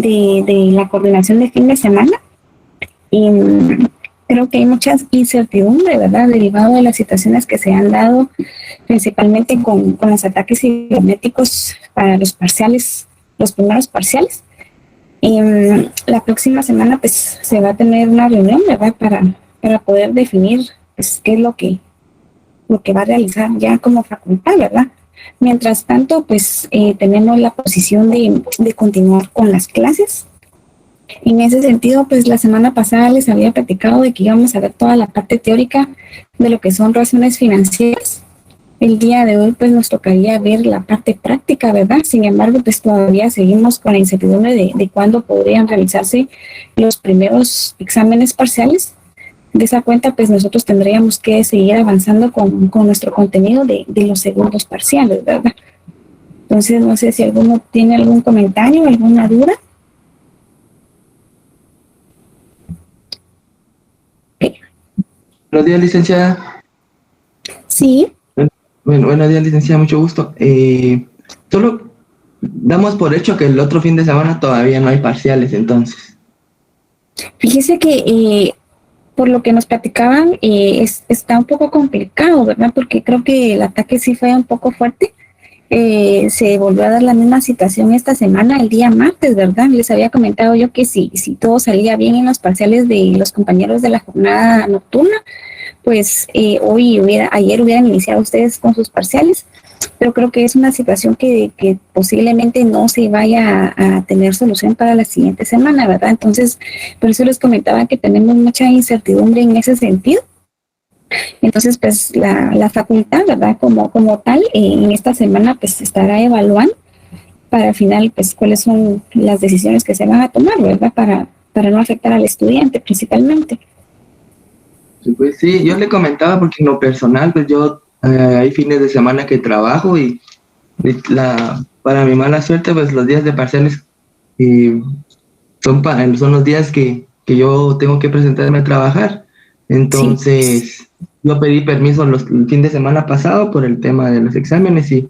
de la coordinación de fin de semana. Y creo que hay mucha incertidumbre, ¿verdad? Derivado de las situaciones que se han dado, principalmente con los ataques cibernéticos para los parciales, los primeros parciales. Y la próxima semana pues se va a tener una reunión, ¿verdad? Para poder definir pues, qué es lo que va a realizar ya como facultad, ¿verdad? Mientras tanto, pues tenemos la posición de continuar con las clases. En ese sentido, pues la semana pasada les había platicado de que íbamos a ver toda la parte teórica de lo que son razones financieras. El día de hoy, pues nos tocaría ver la parte práctica, ¿verdad? Sin embargo, pues todavía seguimos con la incertidumbre de cuándo podrían realizarse los primeros exámenes parciales. De esa cuenta, pues nosotros tendríamos que seguir avanzando con nuestro contenido de los segundos parciales, ¿verdad? Entonces, no sé si alguno tiene algún comentario, alguna duda. Buenos días, licenciada. Sí. Buenos días, licenciada, mucho gusto. Solo damos por hecho que el otro fin de semana todavía no hay parciales, entonces. Fíjese que por lo que nos platicaban, está un poco complicado, ¿verdad? Porque creo que el ataque sí fue un poco fuerte. Se volvió a dar la misma situación esta semana, el día martes, ¿verdad? Les había comentado yo que si todo salía bien en los parciales de los compañeros de la jornada nocturna, pues ayer hubieran iniciado ustedes con sus parciales, pero creo que es una situación que posiblemente no se vaya a tener solución para la siguiente semana, ¿verdad? Entonces, por eso les comentaba que tenemos mucha incertidumbre en ese sentido. Entonces, pues la facultad, ¿verdad? Como tal, en esta semana pues estará evaluando para al final, pues cuáles son las decisiones que se van a tomar, ¿verdad? Para no afectar al estudiante principalmente. Pues sí, yo le comentaba porque en lo personal, pues yo hay fines de semana que trabajo y para mi mala suerte, pues los días de parciales son los días que yo tengo que presentarme a trabajar. Entonces, sí, yo pedí permiso el fin de semana pasado por el tema de los exámenes y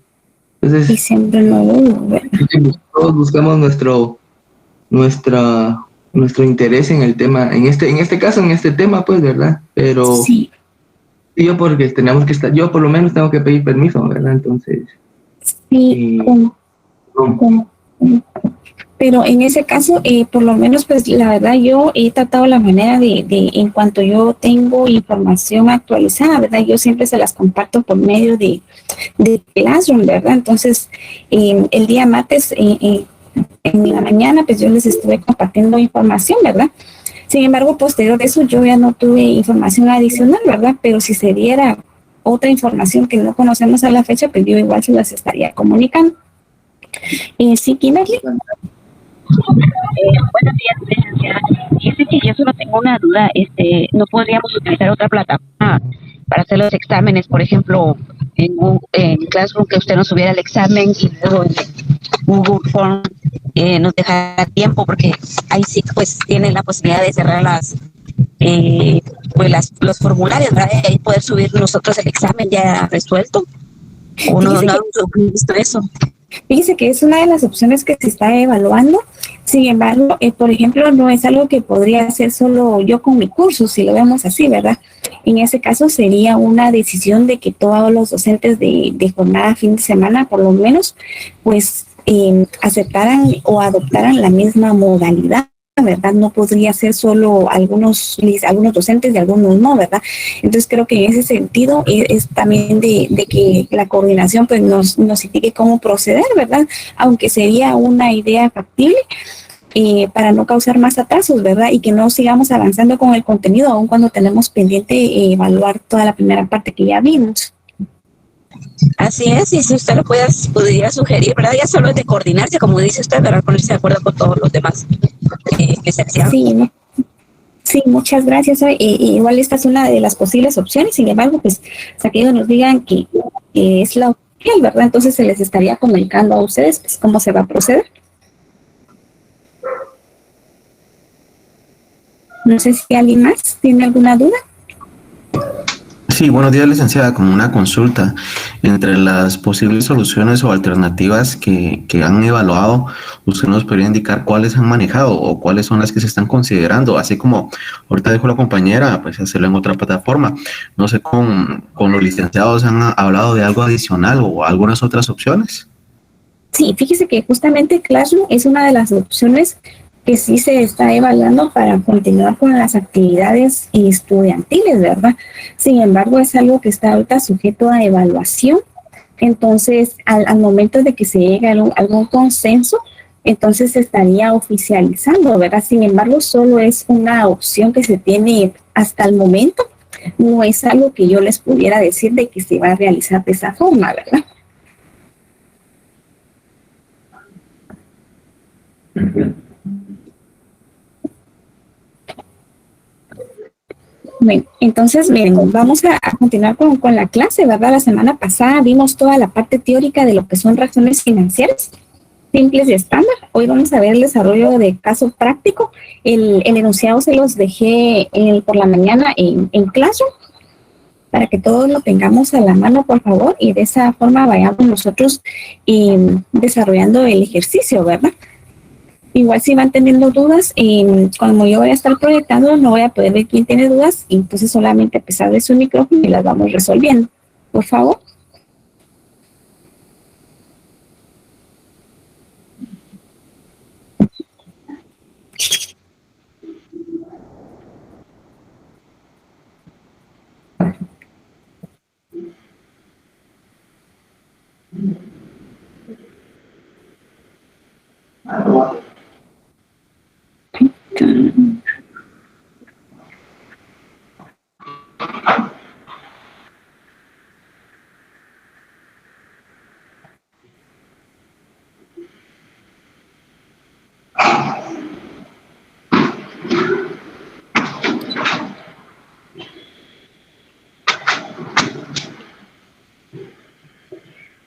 entonces y siempre no hubo, todos buscamos nuestro interés en el tema, en este caso, en este tema, pues, ¿verdad? Pero sí, yo porque tenemos que estar, yo por lo menos tengo que pedir permiso, ¿verdad? Entonces, sí, pero en ese caso, por lo menos, pues la verdad yo he tratado la manera en cuanto yo tengo información actualizada, ¿verdad? Yo siempre se las comparto por medio de Classroom, ¿verdad? Entonces, el día martes, en la mañana, pues yo les estuve compartiendo información, ¿verdad? Sin embargo, posterior a eso, yo ya no tuve información adicional, ¿verdad? Pero si se diera otra información que no conocemos a la fecha, pues yo igual se las estaría comunicando. Sí, Kimberly. Buenos días, licenciada. Dice que yo solo tengo una duda. ¿No podríamos utilizar otra plataforma para hacer los exámenes? Por ejemplo, en Classroom, que usted nos subiera el examen y luego en Google Form nos dejara tiempo, porque ahí sí pues tienen la posibilidad de cerrar los formularios, ¿verdad? Y ahí poder subir nosotros el examen ya resuelto. ¿O no hemos visto eso? Fíjese que es una de las opciones que se está evaluando. Sin embargo, por ejemplo, no es algo que podría hacer solo yo con mi curso, si lo vemos así, ¿verdad? En ese caso sería una decisión de que todos los docentes de jornada fin de semana, por lo menos, pues aceptaran o adoptaran la misma modalidad, ¿verdad? No podría ser solo algunos docentes y algunos no, ¿verdad? Entonces creo que en ese sentido es también de que la coordinación pues nos indique cómo proceder, ¿verdad? Aunque sería una idea factible para no causar más atrasos, ¿verdad? Y que no sigamos avanzando con el contenido aun cuando tenemos pendiente evaluar toda la primera parte que ya vimos. Así es, y si usted lo pudiera sugerir, ¿verdad? Ya solo es de coordinarse, como dice usted, ¿verdad? Ponerse de acuerdo con todos los demás que se hacían. Sí, ¿no? Sí, muchas gracias. Igual esta es una de las posibles opciones, sin embargo, pues hasta que ellos nos digan que es la opción, ¿verdad? Entonces se les estaría comunicando a ustedes pues, cómo se va a proceder. No sé si alguien más tiene alguna duda. Sí, buenos días, licenciada. Como una consulta, entre las posibles soluciones o alternativas que han evaluado, ¿usted nos podría indicar cuáles han manejado o cuáles son las que se están considerando? Así como ahorita dijo la compañera, pues hacerlo en otra plataforma. No sé, con los licenciados han hablado de algo adicional o algunas otras opciones. Sí, fíjese que justamente Classroom es una de las opciones que sí se está evaluando para continuar con las actividades estudiantiles, ¿verdad? Sin embargo, es algo que está ahorita sujeto a evaluación. Entonces, al momento de que se llegue a algún consenso, entonces se estaría oficializando, ¿verdad? Sin embargo, solo es una opción que se tiene hasta el momento. No es algo que yo les pudiera decir de que se va a realizar de esa forma, ¿verdad? Bueno, entonces, miren, vamos a continuar con la clase, ¿verdad? La semana pasada vimos toda la parte teórica de lo que son razones financieras simples y estándar. Hoy vamos a ver el desarrollo de caso práctico. El enunciado se los dejé por la mañana en Classroom para que todos lo tengamos a la mano, por favor, y de esa forma vayamos nosotros desarrollando el ejercicio, ¿verdad? Igual si van teniendo dudas, como yo voy a estar proyectando, no voy a poder ver quién tiene dudas, entonces solamente a pesar de su micrófono y las vamos resolviendo. Por favor.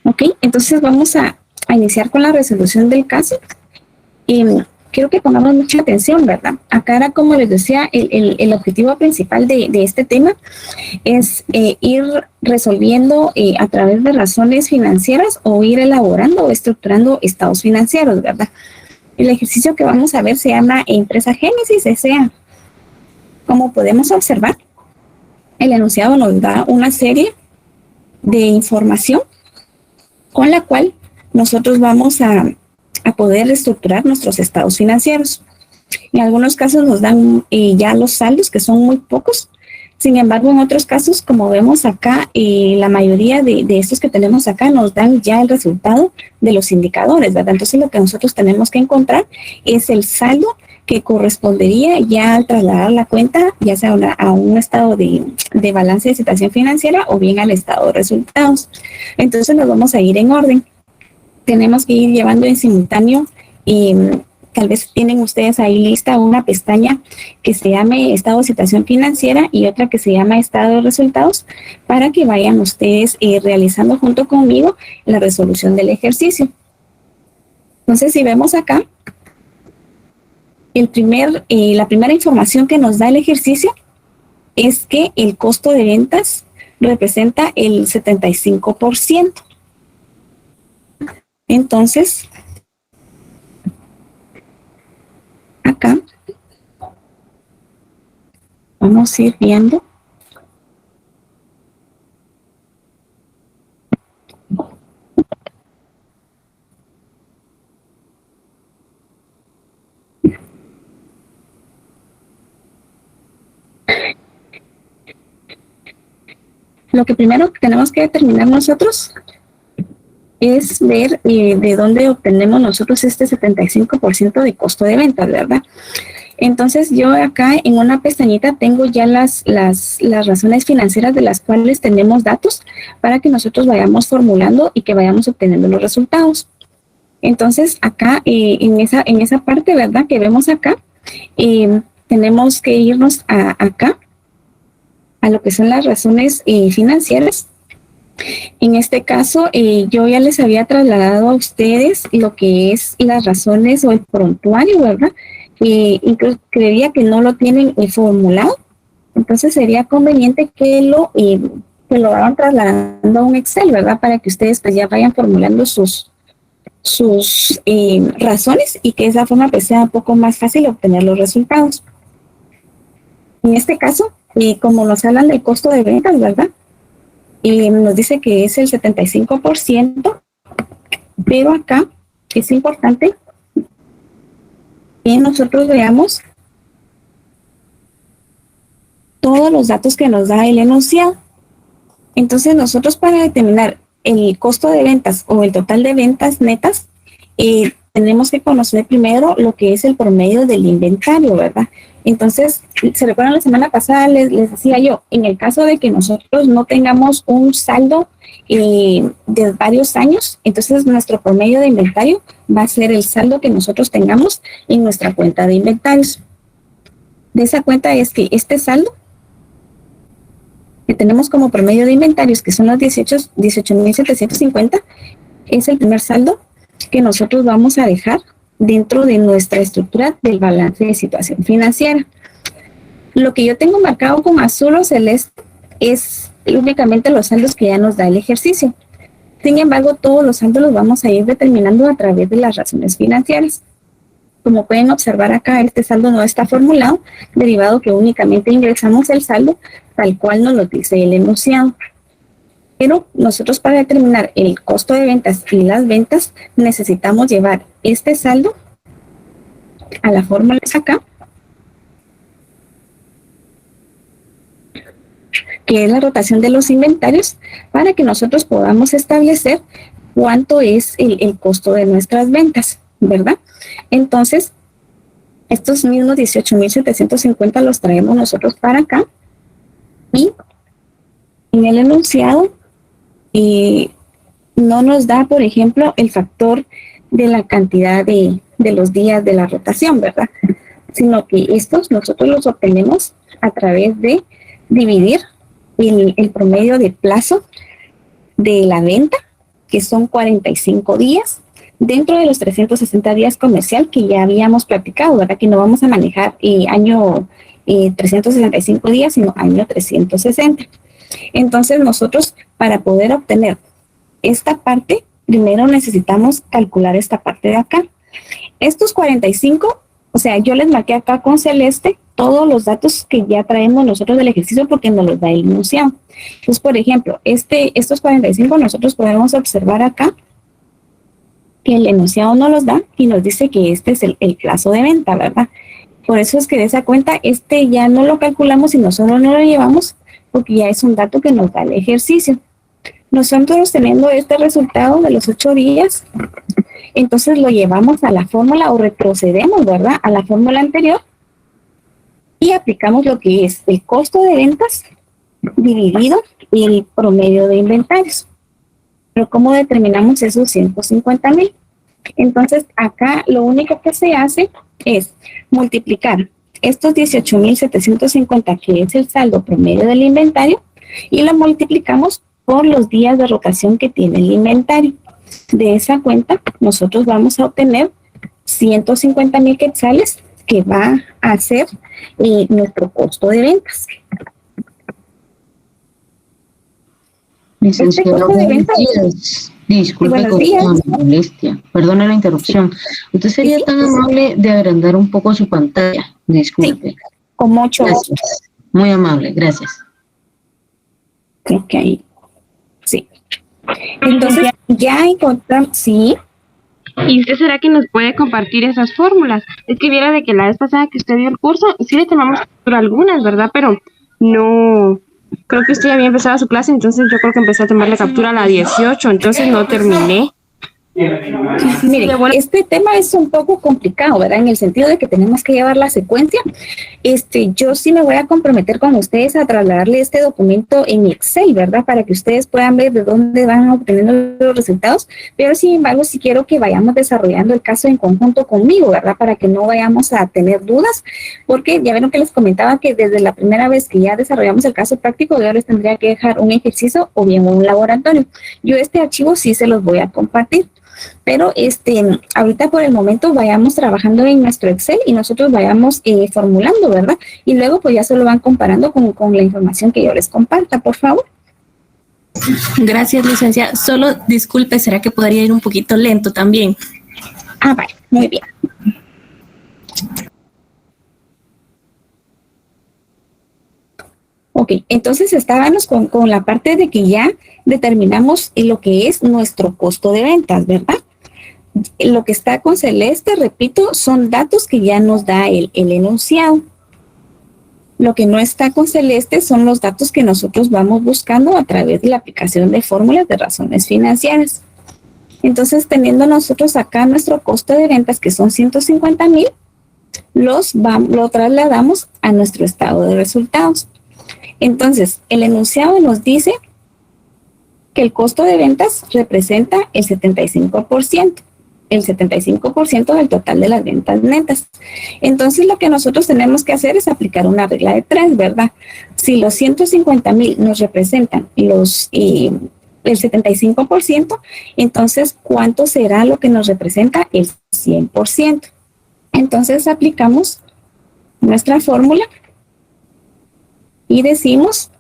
Ok, entonces vamos a iniciar con la resolución del caso. Quiero que pongamos mucha atención, ¿verdad? Acá era, como les decía, el objetivo principal de este tema es ir resolviendo a través de razones financieras o ir elaborando o estructurando estados financieros, ¿verdad? El ejercicio que vamos a ver se llama Empresa Génesis S.A. Como podemos observar, el enunciado nos da una serie de información con la cual nosotros vamos a poder estructurar nuestros estados financieros. En algunos casos nos dan ya los saldos, que son muy pocos. Sin embargo, en otros casos, como vemos acá, la mayoría de estos que tenemos acá nos dan ya el resultado de los indicadores, ¿verdad? Entonces, lo que nosotros tenemos que encontrar es el saldo que correspondería ya al trasladar la cuenta, ya sea a un estado de balance de situación financiera o bien al estado de resultados. Entonces, nos vamos a ir en orden. Tenemos que ir llevando en simultáneo, tal vez tienen ustedes ahí lista una pestaña que se llame estado de situación financiera y otra que se llama estado de resultados, para que vayan ustedes realizando junto conmigo la resolución del ejercicio. Entonces, si vemos acá, la primera información que nos da el ejercicio es que el costo de ventas representa el 75%. Entonces, acá vamos a ir viendo lo que primero tenemos que determinar nosotros es ver de dónde obtenemos nosotros este 75% de costo de ventas, ¿verdad? Entonces, yo acá en una pestañita tengo ya las razones financieras de las cuales tenemos datos para que nosotros vayamos formulando y que vayamos obteniendo los resultados. Entonces, acá en esa parte, ¿verdad?, que vemos acá, tenemos que irnos acá a lo que son las razones financieras. En este caso, yo ya les había trasladado a ustedes lo que es las razones o el prontuario, ¿verdad? Incluso creería que no lo tienen formulado. Entonces sería conveniente que lo vayan trasladando a un Excel, ¿verdad? Para que ustedes pues ya vayan formulando sus razones y que de esa forma pues sea un poco más fácil obtener los resultados. En este caso, como nos hablan del costo de ventas, ¿verdad? Nos dice que es el 75%, pero acá es importante que nosotros veamos todos los datos que nos da el enunciado. Entonces nosotros para determinar el costo de ventas o el total de ventas netas, tenemos que conocer primero lo que es el promedio del inventario, ¿verdad? Entonces, ¿se recuerdan la semana pasada? Les decía yo, en el caso de que nosotros no tengamos un saldo de varios años, entonces nuestro promedio de inventario va a ser el saldo que nosotros tengamos en nuestra cuenta de inventarios. De esa cuenta es que este saldo que tenemos como promedio de inventarios, que son los 18,750, es el primer saldo que nosotros vamos a dejar dentro de nuestra estructura del balance de situación financiera. Lo que yo tengo marcado con azul o celeste es únicamente los saldos que ya nos da el ejercicio. Sin embargo, todos los saldos los vamos a ir determinando a través de las razones financieras. Como pueden observar acá, este saldo no está formulado, derivado que únicamente ingresamos el saldo tal cual nos lo dice el enunciado. Pero nosotros para determinar el costo de ventas y las ventas necesitamos llevar este saldo a la fórmula acá, que es la rotación de los inventarios, para que nosotros podamos establecer cuánto es el costo de nuestras ventas, ¿verdad? Entonces, estos mismos 18,750 los traemos nosotros para acá y en el enunciado no nos da, por ejemplo, el factor de la cantidad de los días de la rotación, ¿verdad? Sino que estos nosotros los obtenemos a través de dividir el promedio de plazo de la venta, que son 45 días, dentro de los 360 días comercial que ya habíamos platicado, ¿verdad? Que no vamos a manejar año 365 días, sino año 360. Entonces nosotros, para poder obtener esta parte, primero necesitamos calcular esta parte de acá. Estos 45, o sea, yo les marqué acá con celeste todos los datos que ya traemos nosotros del ejercicio porque nos los da el enunciado. Entonces, por ejemplo, estos 45 nosotros podemos observar acá que el enunciado no los da y nos dice que este es el plazo de venta, ¿verdad? Por eso es que de esa cuenta ya no lo calculamos y nosotros no lo llevamos porque ya es un dato que nos da el ejercicio. Nosotros teniendo este resultado de los 8 días, entonces lo llevamos a la fórmula o retrocedemos, ¿verdad? A la fórmula anterior y aplicamos lo que es el costo de ventas dividido el promedio de inventarios. Pero ¿cómo determinamos esos 150,000? Entonces acá lo único que se hace es multiplicar estos 18,750, que es el saldo promedio del inventario, y lo multiplicamos por los días de rotación que tiene el inventario. De esa cuenta nosotros vamos a obtener 150,000 quetzales, que va a ser nuestro costo de ventas. Licenciada, buenos días. Disculpe con la molestia. Perdone la interrupción. ¿Usted sería tan amable de agrandar un poco su pantalla? Disculpe. Sí, con mucho gusto. Muy amable, gracias. Creo que ahí. Sí. Entonces, ya encontramos, sí. ¿Y usted será que nos puede compartir esas fórmulas? Es que viera de que la vez pasada que usted dio el curso, sí le tomamos por algunas, ¿verdad? Pero no, creo que usted ya había empezado su clase, entonces yo creo que empecé a tomar la captura a la 18, entonces no terminé. Miren, este tema es un poco complicado, ¿verdad? En el sentido de que tenemos que llevar la secuencia. Yo sí me voy a comprometer con ustedes a trasladarle este documento en Excel, ¿verdad? Para que ustedes puedan ver de dónde van obteniendo los resultados. Pero sin embargo, sí quiero que vayamos desarrollando el caso en conjunto conmigo, ¿verdad? Para que no vayamos a tener dudas, porque ya vieron que les comentaba que desde la primera vez que ya desarrollamos el caso práctico, yo les tendría que dejar un ejercicio o bien un laboratorio. Yo este archivo sí se los voy a compartir. pero ahorita por el momento vayamos trabajando en nuestro Excel y nosotros vayamos formulando, ¿verdad? Y luego pues ya se lo van comparando con la información que yo les comparta, por favor. Gracias, licenciada. Solo disculpe, ¿será que podría ir un poquito lento también? Vale, muy bien. Ok, entonces estábamos con la parte de que ya determinamos lo que es nuestro costo de ventas, ¿verdad? Lo que está con celeste, repito, son datos que ya nos da el enunciado. Lo que no está con celeste son los datos que nosotros vamos buscando a través de la aplicación de fórmulas de razones financieras. Entonces, teniendo nosotros acá nuestro costo de ventas, que son 150,000, lo trasladamos a nuestro estado de resultados. Entonces, el enunciado nos dice que el costo de ventas representa el 75%. El 75% del total de las ventas netas. Entonces, lo que nosotros tenemos que hacer es aplicar una regla de 3, ¿verdad? Si los 150,000 nos representan el 75%, entonces, ¿cuánto será lo que nos representa el 100%? Entonces, aplicamos nuestra fórmula y decimos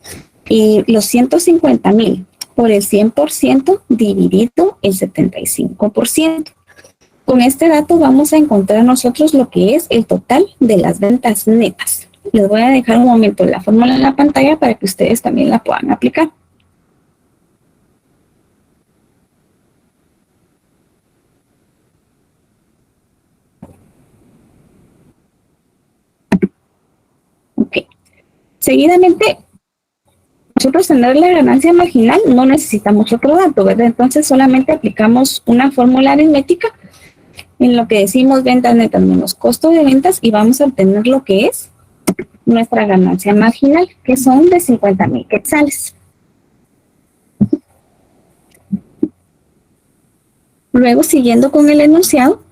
los 150,000 por el 100% dividido el 75%. Con este dato vamos a encontrar nosotros lo que es el total de las ventas netas. Les voy a dejar un momento la fórmula en la pantalla para que ustedes también la puedan aplicar. Ok. Seguidamente, nosotros tener la ganancia marginal no necesitamos otro dato, ¿verdad? Entonces solamente aplicamos una fórmula aritmética en lo que decimos ventas netas menos costo de ventas y vamos a obtener lo que es nuestra ganancia marginal, que son de 50,000 quetzales. Luego, siguiendo con el enunciado,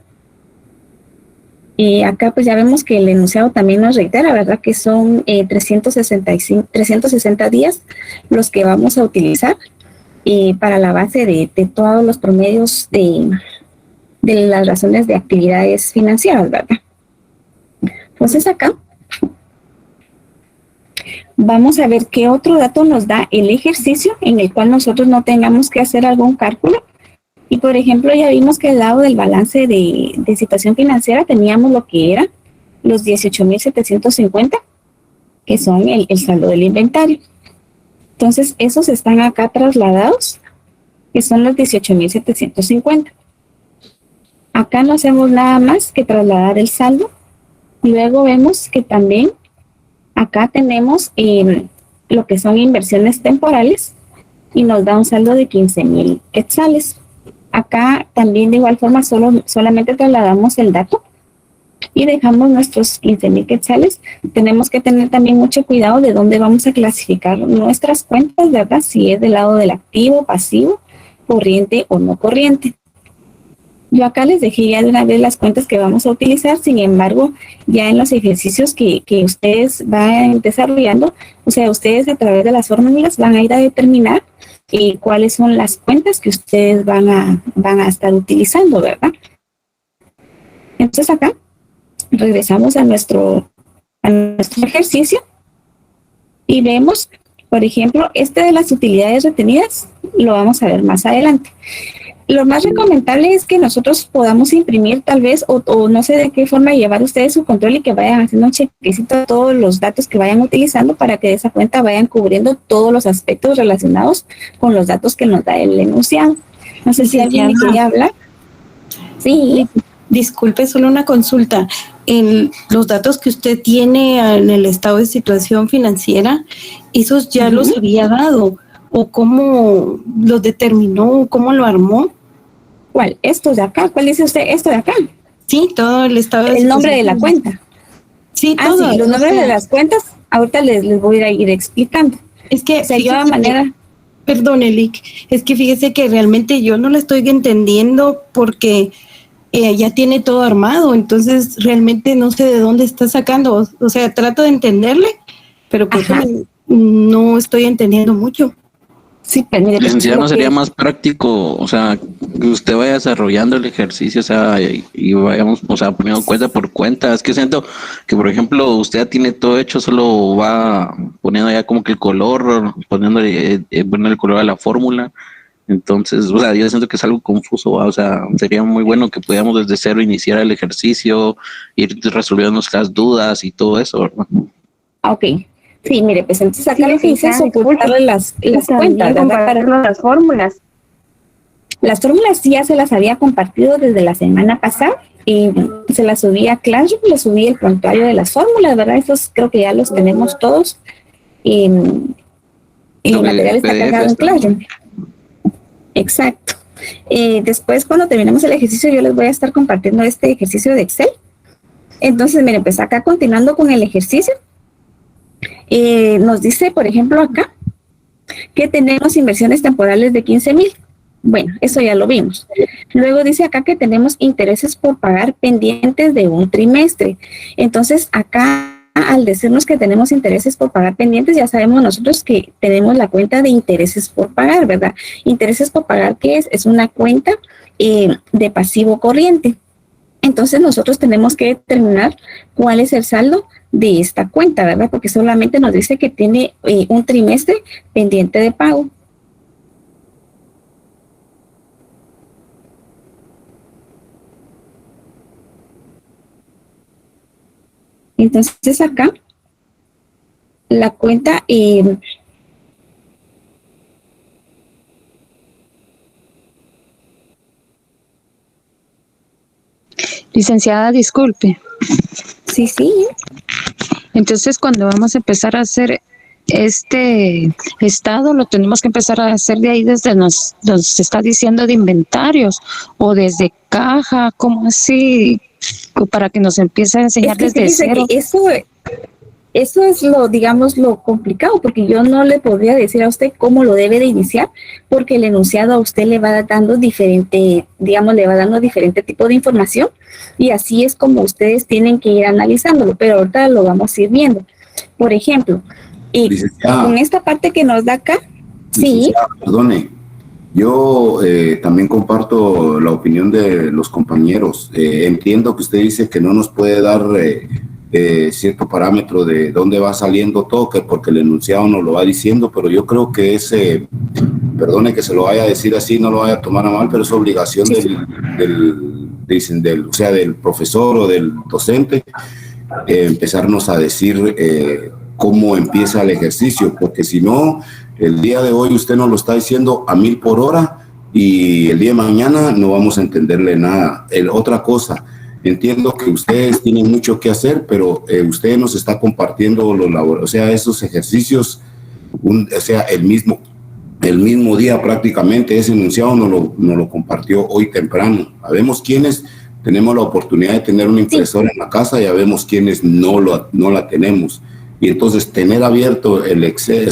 acá pues ya vemos que el enunciado también nos reitera, ¿verdad? Que son 360 días los que vamos a utilizar para la base de todos los promedios de las razones de actividades financieras, ¿verdad? Entonces acá vamos a ver qué otro dato nos da el ejercicio en el cual nosotros no tengamos que hacer algún cálculo. Y por ejemplo, ya vimos que al lado del balance de situación financiera teníamos lo que era los 18,750, que son el saldo del inventario. Entonces, esos están acá trasladados, que son los 18,750. Acá no hacemos nada más que trasladar el saldo. Y luego vemos que también acá tenemos lo que son inversiones temporales y nos da un saldo de 15,000 quetzales. Acá también de igual forma solamente trasladamos el dato y dejamos nuestros 15,000 quetzales. Tenemos que tener también mucho cuidado de dónde vamos a clasificar nuestras cuentas, ¿verdad? Si es del lado del activo, pasivo, corriente o no corriente. Yo acá les dejé ya de una vez las cuentas que vamos a utilizar, sin embargo, ya en los ejercicios que ustedes van desarrollando, o sea, ustedes a través de las fórmulas van a ir a determinar cuáles son las cuentas que ustedes van a estar utilizando, ¿verdad? Entonces acá regresamos a nuestro ejercicio y vemos, por ejemplo, de las utilidades retenidas, lo vamos a ver más adelante. Lo más recomendable es que nosotros podamos imprimir tal vez, o no sé de qué forma llevar ustedes su control y que vayan haciendo un chequecito de todos los datos que vayan utilizando para que de esa cuenta vayan cubriendo todos los aspectos relacionados con los datos que nos da el enunciado. No sé si alguien me quería hablar. Sí. Disculpe, solo una consulta. En los datos que usted tiene en el estado de situación financiera, ¿esos ya los había dado? ¿O cómo los determinó? ¿Cómo lo armó? ¿Cuál? ¿Estos de acá? ¿Cuál dice usted? ¿Esto de acá? Sí, todo el estado de el nombre de la cuenta. Sí, todo. Sí, los nombres de las cuentas, ahorita les voy a ir explicando. Es que, o sea, yo de manera... Perdón, Elic, es que fíjese que realmente yo no la estoy entendiendo porque ya tiene todo armado, entonces realmente no sé de dónde está sacando. O sea, trato de entenderle, pero pues no estoy entendiendo mucho. Sí, pues mire, Licenciada, ¿no sería más práctico, o sea, que usted vaya desarrollando el ejercicio, o sea, y vayamos, o sea, poniendo cuenta por cuenta? Es que siento que, por ejemplo, usted ya tiene todo hecho, solo va poniendo ya como que el color, poniéndole el color a la fórmula. Entonces, o sea, yo siento que es algo confuso, ¿va? O sea, sería muy bueno que pudiéramos desde cero iniciar el ejercicio, ir resolviendo nuestras dudas y todo eso, ¿verdad? Ok. Sí, mire, pues entonces acá lo que dice es ocultarle las cuentas, ¿verdad? Compartirlo las fórmulas. Las fórmulas ya se las había compartido desde la semana pasada y se las subí a Classroom, le subí el prontuario de las fórmulas, ¿verdad? Esos creo que ya los tenemos todos y el material está cargado en Classroom. Exacto. Después, cuando terminemos el ejercicio, yo les voy a estar compartiendo este ejercicio de Excel. Entonces, miren, pues acá continuando con el ejercicio, nos dice, por ejemplo, acá, que tenemos inversiones temporales de 15,000. Bueno, eso ya lo vimos. Luego dice acá que tenemos intereses por pagar pendientes de un trimestre. Entonces, acá, al decirnos que tenemos intereses por pagar pendientes, ya sabemos nosotros que tenemos la cuenta de intereses por pagar, ¿verdad? Intereses por pagar, ¿qué es? Es una cuenta de pasivo corriente. Entonces, nosotros tenemos que determinar cuál es el saldo de esta cuenta, ¿verdad? Porque solamente nos dice que tiene un trimestre pendiente de pago. Entonces acá la cuenta Licenciada, disculpe. Sí. Entonces, cuando vamos a empezar a hacer este estado, lo tenemos que empezar a hacer de ahí desde nos está diciendo de inventarios o desde caja, ¿cómo así? Para que nos empiece a enseñar desde cero. Eso es lo, digamos, lo complicado, porque yo no le podría decir a usted cómo lo debe de iniciar, porque el enunciado a usted le va dando diferente, digamos, le va dando diferente tipo de información, y así es como ustedes tienen que ir analizándolo, pero ahorita lo vamos a ir viendo. Por ejemplo, con esta parte que nos da acá, sí. Perdone, yo también comparto la opinión de los compañeros. Entiendo que usted dice que no nos puede dar cierto parámetro de dónde va saliendo todo, porque el enunciado nos lo va diciendo, pero yo creo que perdone que se lo vaya a decir así, no lo vaya a tomar a mal, pero es obligación del profesor o del docente empezarnos a decir cómo empieza el ejercicio, porque si no, el día de hoy usted nos lo está diciendo a 1000 por hora y el día de mañana no vamos a entenderle nada. Otra cosa, entiendo que ustedes tienen mucho que hacer, pero usted nos está compartiendo esos ejercicios, el mismo día prácticamente. Ese enunciado nos lo compartió hoy temprano. Sabemos quiénes tenemos la oportunidad de tener una impresora en la casa, ya vemos quiénes no la tenemos. Y entonces tener abierto el Excel,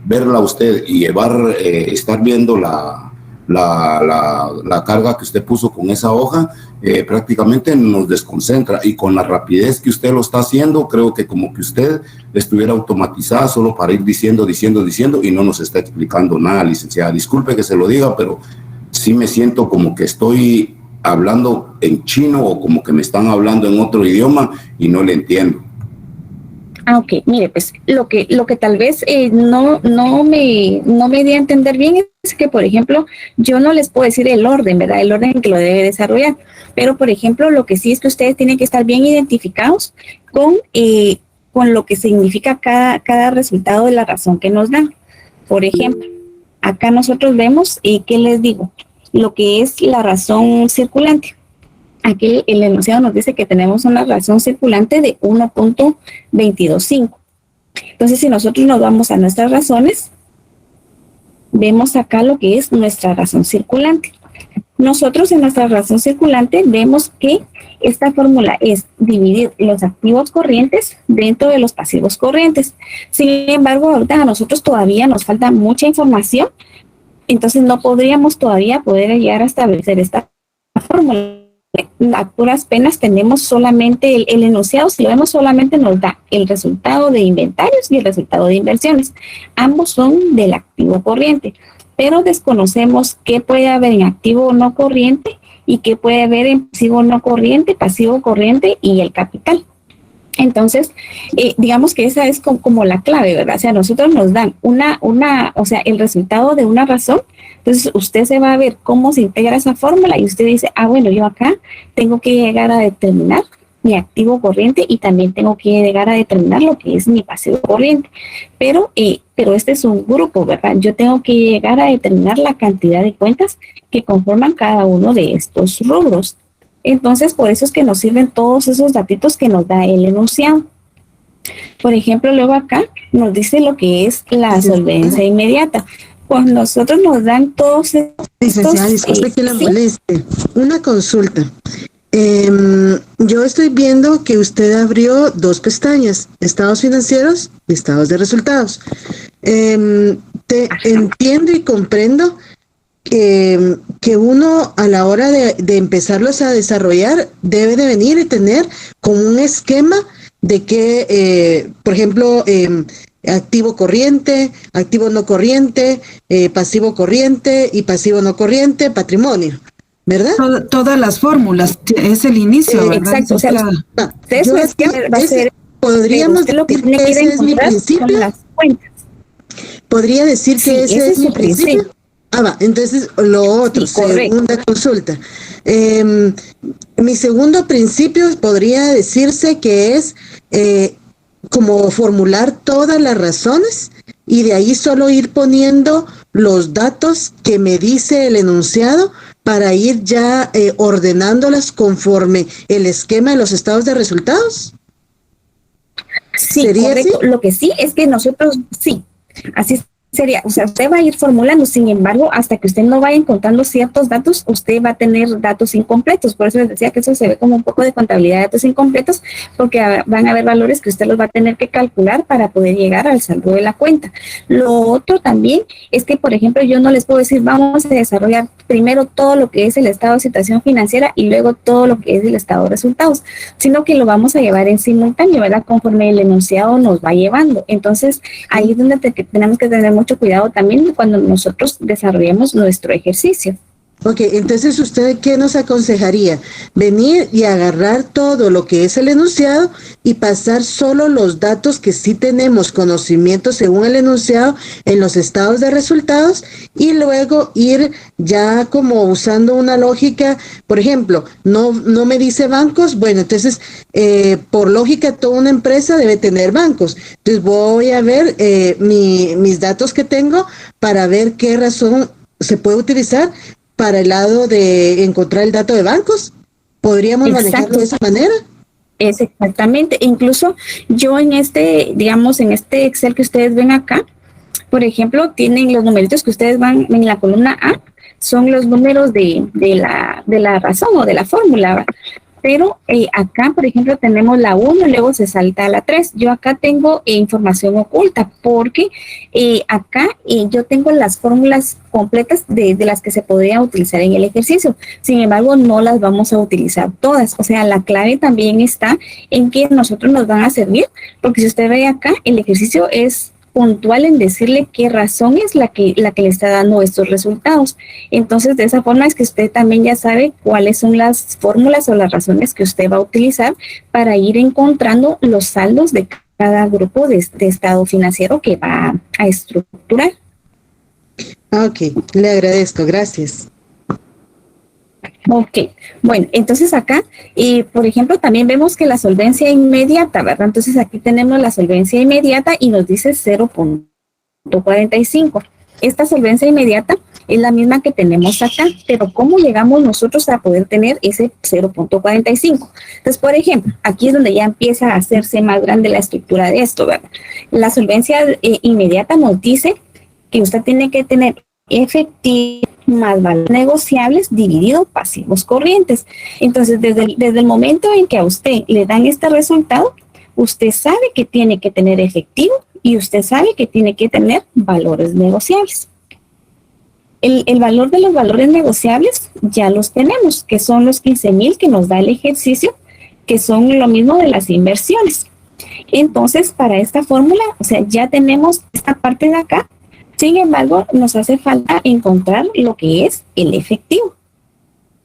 verla usted y estar viendo la carga que usted puso con esa hoja, prácticamente nos desconcentra, y con la rapidez que usted lo está haciendo, creo que como que usted estuviera automatizada solo para ir diciendo y no nos está explicando nada, licenciada. Disculpe que se lo diga, pero sí me siento como que estoy hablando en chino o como que me están hablando en otro idioma y no le entiendo. Ok, mire, pues lo que tal vez no me di a entender bien es que, por ejemplo, yo no les puedo decir el orden, ¿verdad? El orden en que lo debe desarrollar. Pero, por ejemplo, lo que sí es que ustedes tienen que estar bien identificados con lo que significa cada resultado de la razón que nos dan. Por ejemplo, acá nosotros vemos, ¿qué les digo? Lo que es la razón circulante. Aquí el enunciado nos dice que tenemos una razón circulante de 1.225. Entonces, si nosotros nos vamos a nuestras razones, vemos acá lo que es nuestra razón circulante. Nosotros en nuestra razón circulante vemos que esta fórmula es dividir los activos corrientes dentro de los pasivos corrientes. Sin embargo, ahorita a nosotros todavía nos falta mucha información, entonces no podríamos todavía poder llegar a establecer esta fórmula. a puras penas tenemos solamente el enunciado, si lo vemos solamente nos da el resultado de inventarios y el resultado de inversiones. Ambos son del activo corriente, pero desconocemos qué puede haber en activo no corriente y qué puede haber en pasivo corriente y el capital. Entonces, digamos que esa es como la clave, ¿verdad? O sea, nosotros nos dan el resultado de una razón. Entonces, usted se va a ver cómo se integra esa fórmula y usted dice, bueno, yo acá tengo que llegar a determinar mi activo corriente y también tengo que llegar a determinar lo que es mi pasivo corriente. Pero este es un grupo, ¿verdad? Yo tengo que llegar a determinar la cantidad de cuentas que conforman cada uno de estos rubros. Entonces, por eso es que nos sirven todos esos datitos que nos da el enunciado. Por ejemplo, luego acá nos dice lo que es la solvencia inmediata. Pues nosotros nos dan todos estos... Licenciada, disculpe que la moleste. Una consulta. Yo estoy viendo que usted abrió 2 pestañas, estados financieros y estados de resultados. Entiendo y comprendo que uno a la hora de empezarlos a desarrollar debe de venir y tener como un esquema de que, por ejemplo, activo corriente, activo no corriente, pasivo corriente y pasivo no corriente, patrimonio, ¿verdad? Todas las fórmulas, es el inicio, ¿verdad? Exacto, o sea, eso es que va a ser, podríamos decir que ese es mi principio. Podría decir que ese es mi principio. Entonces lo otro, sí, segunda consulta. Mi segundo principio podría decirse que es como formular todas las razones y de ahí solo ir poniendo los datos que me dice el enunciado para ir ya ordenándolas conforme el esquema de los estados de resultados. Sí, correcto. Así? Lo que sí es que nosotros, sí, así sería, o sea, usted va a ir formulando, sin embargo, hasta que usted no vaya encontrando ciertos datos, usted va a tener datos incompletos. Por eso les decía que eso se ve como un poco de contabilidad de datos incompletos, porque van a haber valores que usted los va a tener que calcular para poder llegar al saldo de la cuenta. Lo otro también es que, por ejemplo, yo no les puedo decir, vamos a desarrollar primero todo lo que es el estado de situación financiera y luego todo lo que es el estado de resultados, sino que lo vamos a llevar en simultáneo, ¿verdad? Conforme el enunciado nos va llevando. Entonces, ahí es donde tenemos que tener mucho cuidado también cuando nosotros desarrollemos nuestro ejercicio. Ok, entonces ¿usted qué nos aconsejaría? Venir y agarrar todo lo que es el enunciado y pasar solo los datos que sí tenemos conocimiento según el enunciado en los estados de resultados y luego ir ya como usando una lógica, por ejemplo, no me dice bancos, bueno, entonces por lógica toda una empresa debe tener bancos, entonces voy a ver mis datos que tengo para ver qué razón se puede utilizar para el lado de encontrar el dato de bancos. ¿Podríamos manejarlo de esa manera? Es exactamente. Incluso yo en digamos, en este Excel que ustedes ven acá, por ejemplo, tienen los numeritos que ustedes van en la columna A, son los números de la razón o de la fórmula, ¿verdad? Pero acá, por ejemplo, tenemos la 1 y luego se salta a la 3. Yo acá tengo información oculta porque acá yo tengo las fórmulas completas de las que se podría utilizar en el ejercicio. Sin embargo, no las vamos a utilizar todas. O sea, la clave también está en que nosotros nos van a servir, porque si usted ve acá, el ejercicio es puntual en decirle qué razón es la que le está dando estos resultados. Entonces, de esa forma es que usted también ya sabe cuáles son las fórmulas o las razones que usted va a utilizar para ir encontrando los saldos de cada grupo de estado financiero que va a estructurar. Ok, le agradezco, gracias. Ok, bueno, entonces acá, por ejemplo, también vemos que la solvencia inmediata, ¿verdad? Entonces aquí tenemos la solvencia inmediata y nos dice 0.45. Esta solvencia inmediata es la misma que tenemos acá, pero ¿cómo llegamos nosotros a poder tener ese 0.45? Entonces, por ejemplo, aquí es donde ya empieza a hacerse más grande la estructura de esto, ¿verdad? La solvencia inmediata nos dice que usted tiene que tener efectivo más valores negociables dividido pasivos corrientes. Entonces, desde el momento en que a usted le dan este resultado, usted sabe que tiene que tener efectivo y usted sabe que tiene que tener valores negociables. el valor de los valores negociables ya los tenemos, que son los 15,000 que nos da el ejercicio, que son lo mismo de las inversiones. Entonces, para esta fórmula, o sea, ya tenemos esta parte de acá. Sin embargo, nos hace falta encontrar lo que es el efectivo.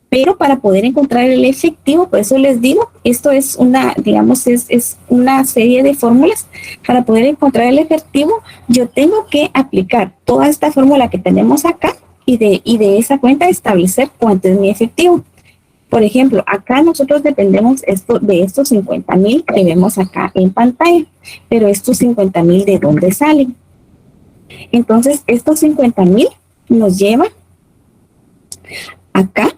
Pero para poder encontrar el efectivo, por eso les digo, esto es una, digamos, es una serie de fórmulas. Para poder encontrar el efectivo, yo tengo que aplicar toda esta fórmula que tenemos acá y de esa cuenta establecer cuánto es mi efectivo. Por ejemplo, acá nosotros dependemos de estos 50,000 que vemos acá en pantalla, pero estos 50,000, ¿de dónde salen? Entonces, estos 50,000 nos llevan acá,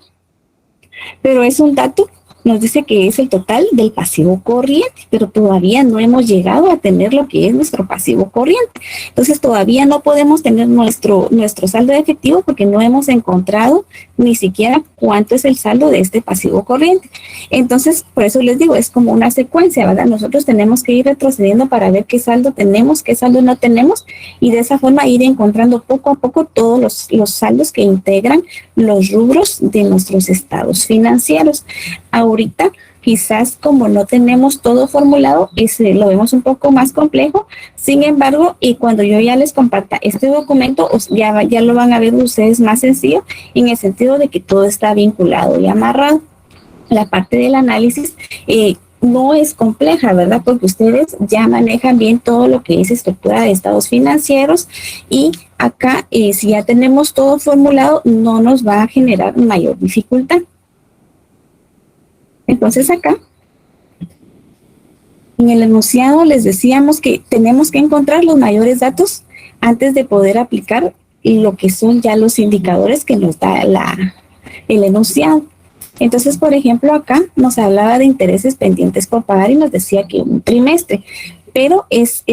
pero es un dato, nos dice que es el total del pasivo corriente, pero todavía no hemos llegado a tener lo que es nuestro pasivo corriente. Entonces todavía no podemos tener nuestro saldo de efectivo porque no hemos encontrado ni siquiera cuánto es el saldo de este pasivo corriente. Entonces, por eso les digo, es como una secuencia, ¿verdad? Nosotros tenemos que ir retrocediendo para ver qué saldo tenemos, qué saldo no tenemos, y de esa forma ir encontrando poco a poco todos los saldos que integran los rubros de nuestros estados financieros. Ahorita, quizás como no tenemos todo formulado, lo vemos un poco más complejo. Sin embargo, y cuando yo ya les comparta este documento, ya lo van a ver ustedes más sencillo, en el sentido de que todo está vinculado y amarrado. La parte del análisis no es compleja, ¿verdad? Porque ustedes ya manejan bien todo lo que es estructura de estados financieros, y acá, si ya tenemos todo formulado, no nos va a generar mayor dificultad. Entonces acá, en el enunciado les decíamos que tenemos que encontrar los mayores datos antes de poder aplicar lo que son ya los indicadores que nos da el enunciado. Entonces, por ejemplo, acá nos hablaba de intereses pendientes por pagar y nos decía que un trimestre. Pero es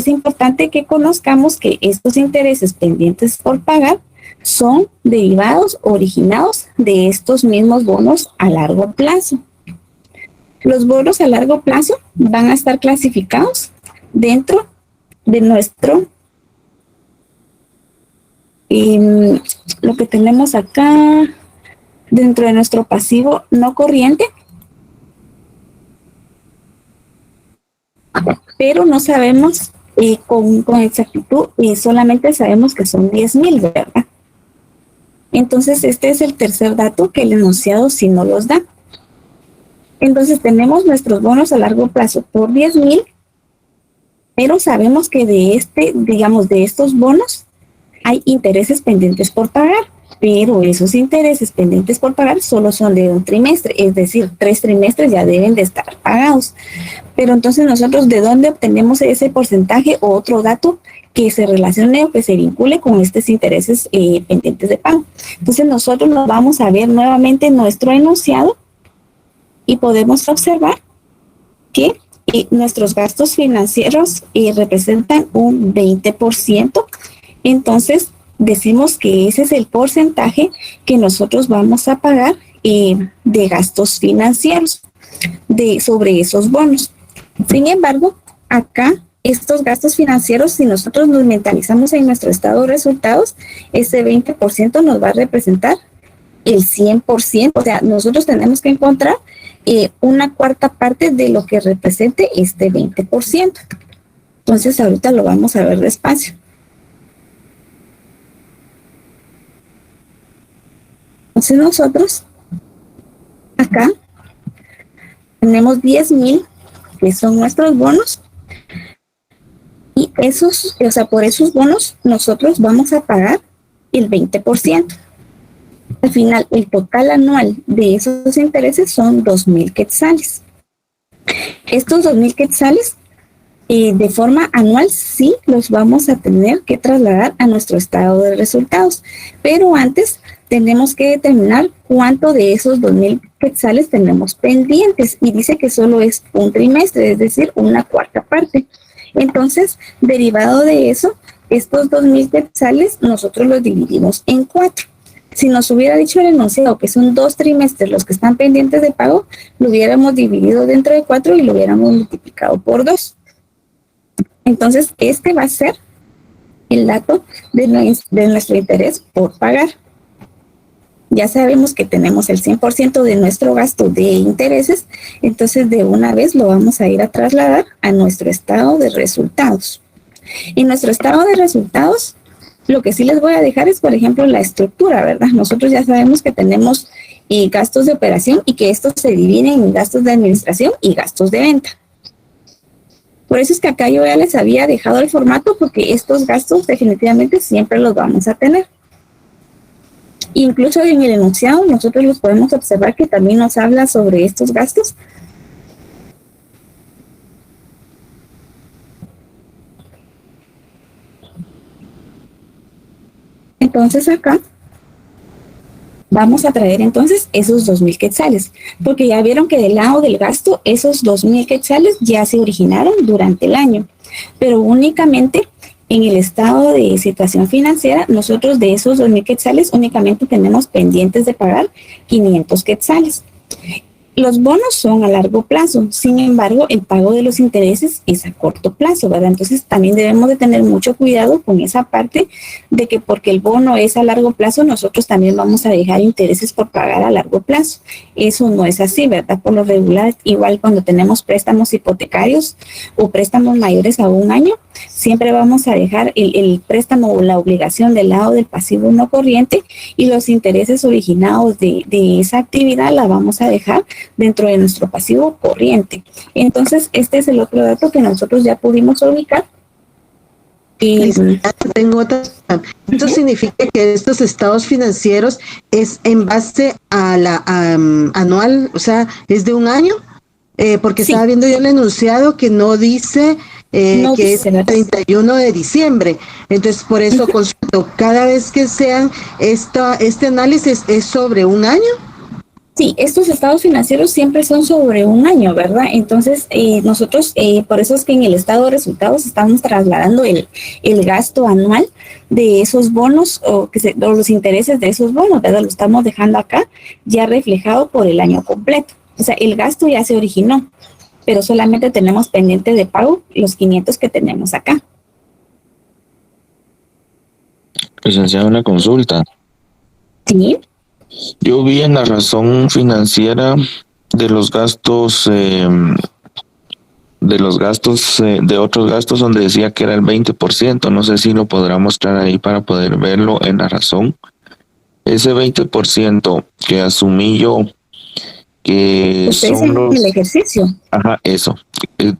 importante que conozcamos que estos intereses pendientes por pagar son derivados originados de estos mismos bonos a largo plazo. Los bonos a largo plazo van a estar clasificados dentro de nuestro, lo que tenemos acá, dentro de nuestro pasivo no corriente, pero no sabemos con exactitud, solamente sabemos que son 10,000, ¿verdad? Entonces, este es el tercer dato que el enunciado sí no los da. Entonces, tenemos nuestros bonos a largo plazo por 10,000, pero sabemos que de estos bonos hay intereses pendientes por pagar, pero esos intereses pendientes por pagar solo son de un trimestre, es decir, 3 trimestres ya deben de estar pagados. Pero entonces nosotros, ¿de dónde obtenemos ese porcentaje o otro dato que se relacione o que se vincule con estos intereses pendientes de pago? Entonces nosotros nos vamos a ver nuevamente nuestro enunciado y podemos observar que nuestros gastos financieros representan un 20%. Entonces, decimos que ese es el porcentaje que nosotros vamos a pagar de gastos financieros sobre esos bonos. Sin embargo, acá estos gastos financieros, si nosotros nos mentalizamos en nuestro estado de resultados, ese 20% nos va a representar el 100%. O sea, nosotros tenemos que encontrar una cuarta parte de lo que represente este 20%. Entonces, ahorita lo vamos a ver despacio. Entonces nosotros acá tenemos 10,000 que son nuestros bonos, y por esos bonos nosotros vamos a pagar el 20%. Al final, el total anual de esos intereses son 2,000 quetzales. Estos 2,000 quetzales de forma anual sí los vamos a tener que trasladar a nuestro estado de resultados, pero antes tenemos que determinar cuánto de esos 2,000 quetzales tenemos pendientes, y dice que solo es un trimestre, es decir, una cuarta parte. Entonces, derivado de eso, estos 2,000 quetzales nosotros los dividimos en 4. Si nos hubiera dicho el enunciado que son 2 trimestres los que están pendientes de pago, lo hubiéramos dividido dentro de 4 y lo hubiéramos multiplicado por 2. Entonces, este va a ser el dato de nuestro interés por pagar. Ya sabemos que tenemos el 100% de nuestro gasto de intereses, entonces de una vez lo vamos a ir a trasladar a nuestro estado de resultados. En nuestro estado de resultados, lo que sí les voy a dejar es, por ejemplo, la estructura, ¿verdad? Nosotros ya sabemos que tenemos gastos de operación y que estos se dividen en gastos de administración y gastos de venta. Por eso es que acá yo ya les había dejado el formato, porque estos gastos definitivamente siempre los vamos a tener. Incluso en el enunciado nosotros los podemos observar que también nos habla sobre estos gastos. Entonces acá vamos a traer entonces esos 2,000 quetzales, porque ya vieron que del lado del gasto esos 2,000 quetzales ya se originaron durante el año, pero únicamente en el estado de situación financiera, nosotros de esos 2,000 quetzales únicamente tenemos pendientes de pagar 500 quetzales. Los bonos son a largo plazo, sin embargo, el pago de los intereses es a corto plazo, ¿verdad? Entonces también debemos de tener mucho cuidado con esa parte de que porque el bono es a largo plazo, nosotros también vamos a dejar intereses por pagar a largo plazo. Eso no es así, ¿verdad? Por lo regular, igual cuando tenemos préstamos hipotecarios o préstamos mayores a 1 año, siempre vamos a dejar el préstamo o la obligación del lado del pasivo no corriente y los intereses originados de esa actividad la vamos a dejar dentro de nuestro pasivo corriente. Entonces, este es el otro dato que nosotros ya pudimos ubicar. Y tengo otra. Esto significa que estos estados financieros es en base a la anual, o sea, es de 1 año, porque sí. Estaba viendo yo el enunciado que no dice que es el 31 de diciembre. Entonces, por eso consulto, cada vez que sean este análisis es sobre 1 año. Sí, estos estados financieros siempre son sobre 1 año, ¿verdad? Entonces, nosotros, por eso es que en el estado de resultados estamos trasladando el gasto anual de esos bonos o los intereses de esos bonos, ¿verdad? Lo estamos dejando acá ya reflejado por el año completo. O sea, el gasto ya se originó, pero solamente tenemos pendiente de pago los 500 que tenemos acá. Licenciada, una consulta. Sí. Yo vi en la razón financiera de los gastos, de otros gastos donde decía que era el 20%. No sé si lo podrá mostrar ahí para poder verlo en la razón. Ese 20% que asumí yo, que son los... el ejercicio. Ajá, eso.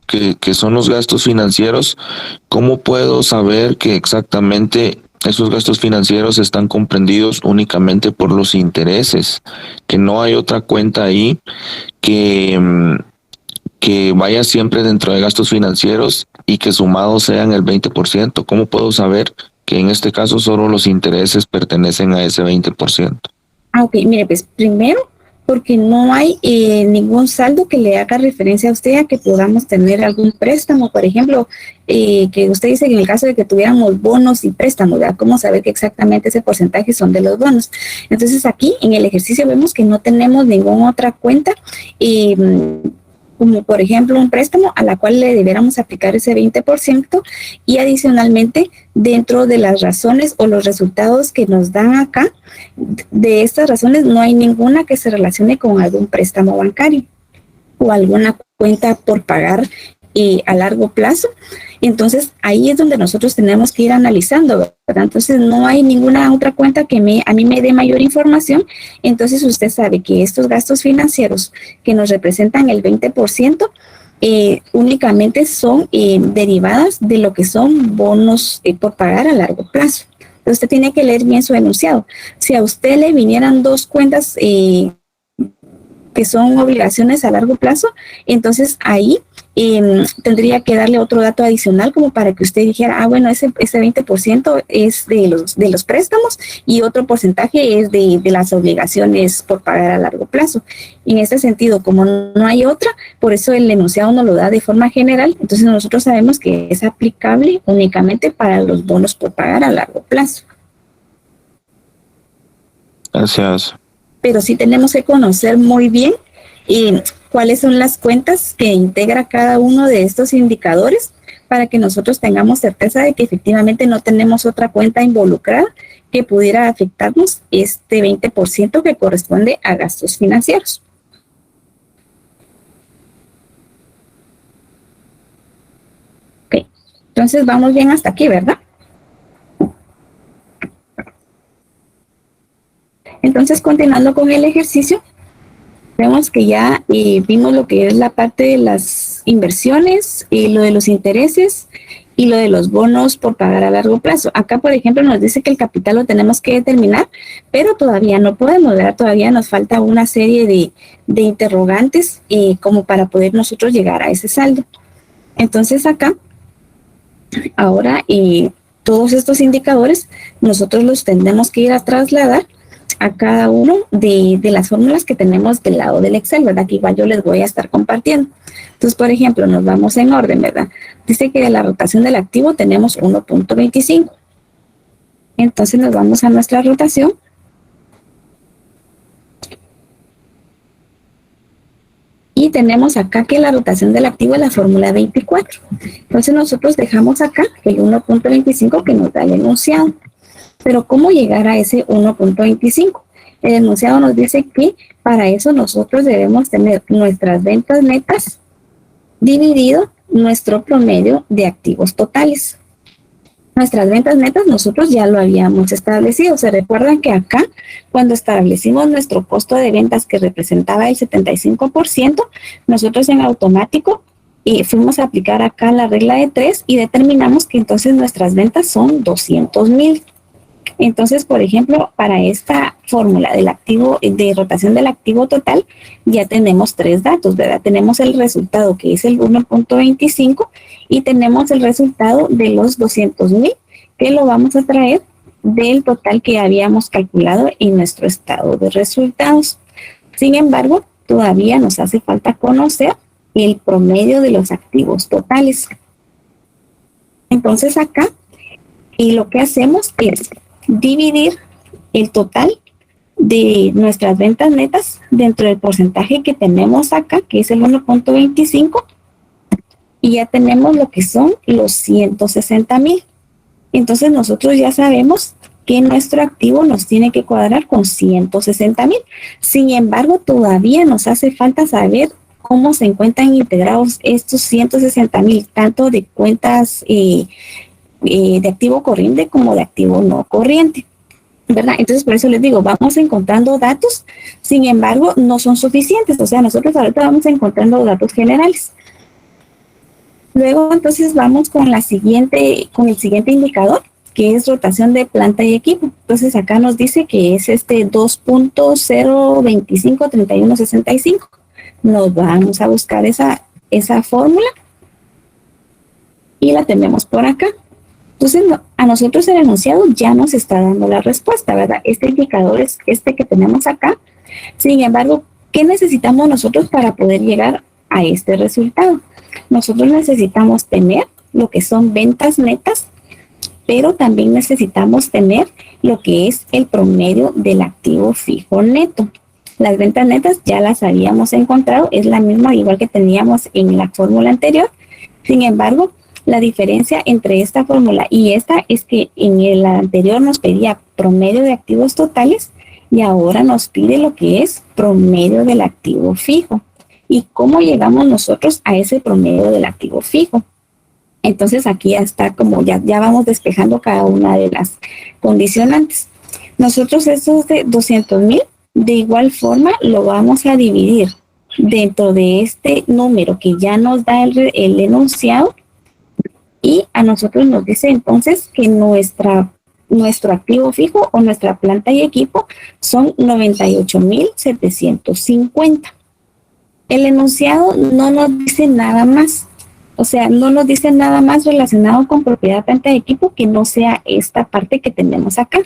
Que son los gastos financieros. ¿Cómo puedo saber que exactamente esos gastos financieros están comprendidos únicamente por los intereses, que no hay otra cuenta ahí que vaya siempre dentro de gastos financieros y que sumados sean el 20%? ¿Cómo puedo saber que en este caso solo los intereses pertenecen a ese 20%? Ok, mire, pues primero, porque no hay ningún saldo que le haga referencia a usted a que podamos tener algún préstamo, por ejemplo, que usted dice que en el caso de que tuviéramos bonos y préstamos, ¿verdad? ¿Cómo saber que exactamente ese porcentaje son de los bonos? Entonces aquí en el ejercicio vemos que no tenemos ninguna otra cuenta, como por ejemplo un préstamo a la cual le debiéramos aplicar ese 20%, y adicionalmente dentro de las razones o los resultados que nos dan acá, de estas razones no hay ninguna que se relacione con algún préstamo bancario o alguna cuenta por pagar a largo plazo. Entonces ahí es donde nosotros tenemos que ir analizando, ¿verdad? Entonces no hay ninguna otra cuenta que a mí me dé mayor información. Entonces usted sabe que estos gastos financieros que nos representan el 20%, únicamente son derivadas de lo que son bonos por pagar a largo plazo. Entonces usted tiene que leer bien su enunciado. Si a usted le vinieran 2 cuentas que son obligaciones a largo plazo, entonces ahí tendría que darle otro dato adicional como para que usted dijera, bueno, ese 20% es de los préstamos y otro porcentaje es de las obligaciones por pagar a largo plazo. En este sentido, como no hay otra, por eso el enunciado nos lo da de forma general, entonces nosotros sabemos que es aplicable únicamente para los bonos por pagar a largo plazo. Gracias. Pero sí tenemos que conocer muy bien cuáles son las cuentas que integra cada uno de estos indicadores para que nosotros tengamos certeza de que efectivamente no tenemos otra cuenta involucrada que pudiera afectarnos este 20% que corresponde a gastos financieros. Ok, entonces vamos bien hasta aquí, ¿verdad? Entonces, continuando con el ejercicio, vemos que ya vimos lo que es la parte de las inversiones, lo de los intereses y lo de los bonos por pagar a largo plazo. Acá, por ejemplo, nos dice que el capital lo tenemos que determinar, pero todavía no podemos, ¿verdad? Todavía nos falta una serie de interrogantes como para poder nosotros llegar a ese saldo. Entonces, acá, ahora, todos estos indicadores, nosotros los tendremos que ir a trasladar a cada uno de las fórmulas que tenemos del lado del Excel, ¿verdad? Que igual yo les voy a estar compartiendo. Entonces, por ejemplo, nos vamos en orden, ¿verdad? Dice que de la rotación del activo tenemos 1.25. Entonces nos vamos a nuestra rotación. Y tenemos acá que la rotación del activo es la fórmula 24. Entonces nosotros dejamos acá el 1.25 que nos da el enunciado. Pero ¿cómo llegar a ese 1.25? El enunciado nos dice que para eso nosotros debemos tener nuestras ventas netas dividido nuestro promedio de activos totales. Nuestras ventas netas nosotros ya lo habíamos establecido. Se recuerdan que acá, cuando establecimos nuestro costo de ventas que representaba el 75%, nosotros en automático fuimos a aplicar acá la regla de 3 y determinamos que entonces nuestras ventas son 200,000. Entonces, por ejemplo, para esta fórmula del activo, de rotación del activo total, ya tenemos 3 datos, ¿verdad? Tenemos el resultado que es el 1.25 y tenemos el resultado de los 200,000 que lo vamos a traer del total que habíamos calculado en nuestro estado de resultados. Sin embargo, todavía nos hace falta conocer el promedio de los activos totales. Entonces acá, y lo que hacemos es dividir el total de nuestras ventas netas dentro del porcentaje que tenemos acá, que es el 1.25, y ya tenemos lo que son los 160,000. Entonces nosotros ya sabemos que nuestro activo nos tiene que cuadrar con 160,000. Sin embargo, todavía nos hace falta saber cómo se encuentran integrados estos 160,000, tanto de cuentas de activo corriente como de activo no corriente, ¿verdad? Entonces, por eso les digo, vamos encontrando datos, sin embargo, no son suficientes. O sea, nosotros ahorita vamos encontrando datos generales. Luego, entonces, vamos con el siguiente indicador, que es rotación de planta y equipo. Entonces, acá nos dice que es 2.0253165. Nos vamos a buscar esa fórmula y la tenemos por acá. Entonces, a nosotros el enunciado ya nos está dando la respuesta, ¿verdad? Este indicador es este que tenemos acá. Sin embargo, ¿qué necesitamos nosotros para poder llegar a este resultado? Nosotros necesitamos tener lo que son ventas netas, pero también necesitamos tener lo que es el promedio del activo fijo neto. Las ventas netas ya las habíamos encontrado, es la misma igual que teníamos en la fórmula anterior. Sin embargo, la diferencia entre esta fórmula y esta es que en la anterior nos pedía promedio de activos totales y ahora nos pide lo que es promedio del activo fijo. ¿Y cómo llegamos nosotros a ese promedio del activo fijo? Entonces aquí ya está como ya vamos despejando cada una de las condicionantes. Nosotros esos de 200,000 de igual forma lo vamos a dividir dentro de este número que ya nos da el enunciado. Y a nosotros nos dice entonces que nuestro activo fijo o nuestra planta y equipo son 98,750. El enunciado no nos dice nada más. O sea, no nos dice nada más relacionado con propiedad, planta y equipo que no sea esta parte que tenemos acá.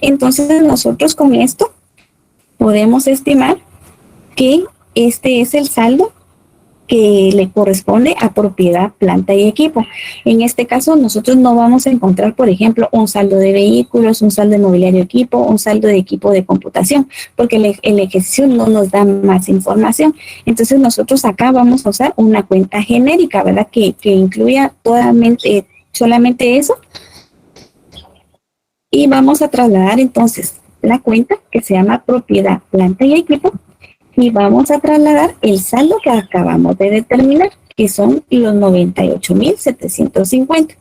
Entonces nosotros con esto podemos estimar que este es el saldo que le corresponde a propiedad, planta y equipo. En este caso, nosotros no vamos a encontrar, por ejemplo, un saldo de vehículos, un saldo de mobiliario equipo, un saldo de equipo de computación, porque el ejercicio no nos da más información. Entonces, nosotros acá vamos a usar una cuenta genérica, ¿verdad? Que incluya solamente eso. Y vamos a trasladar entonces la cuenta que se llama propiedad, planta y equipo, y vamos a trasladar el saldo que acabamos de determinar, que son los 98,750.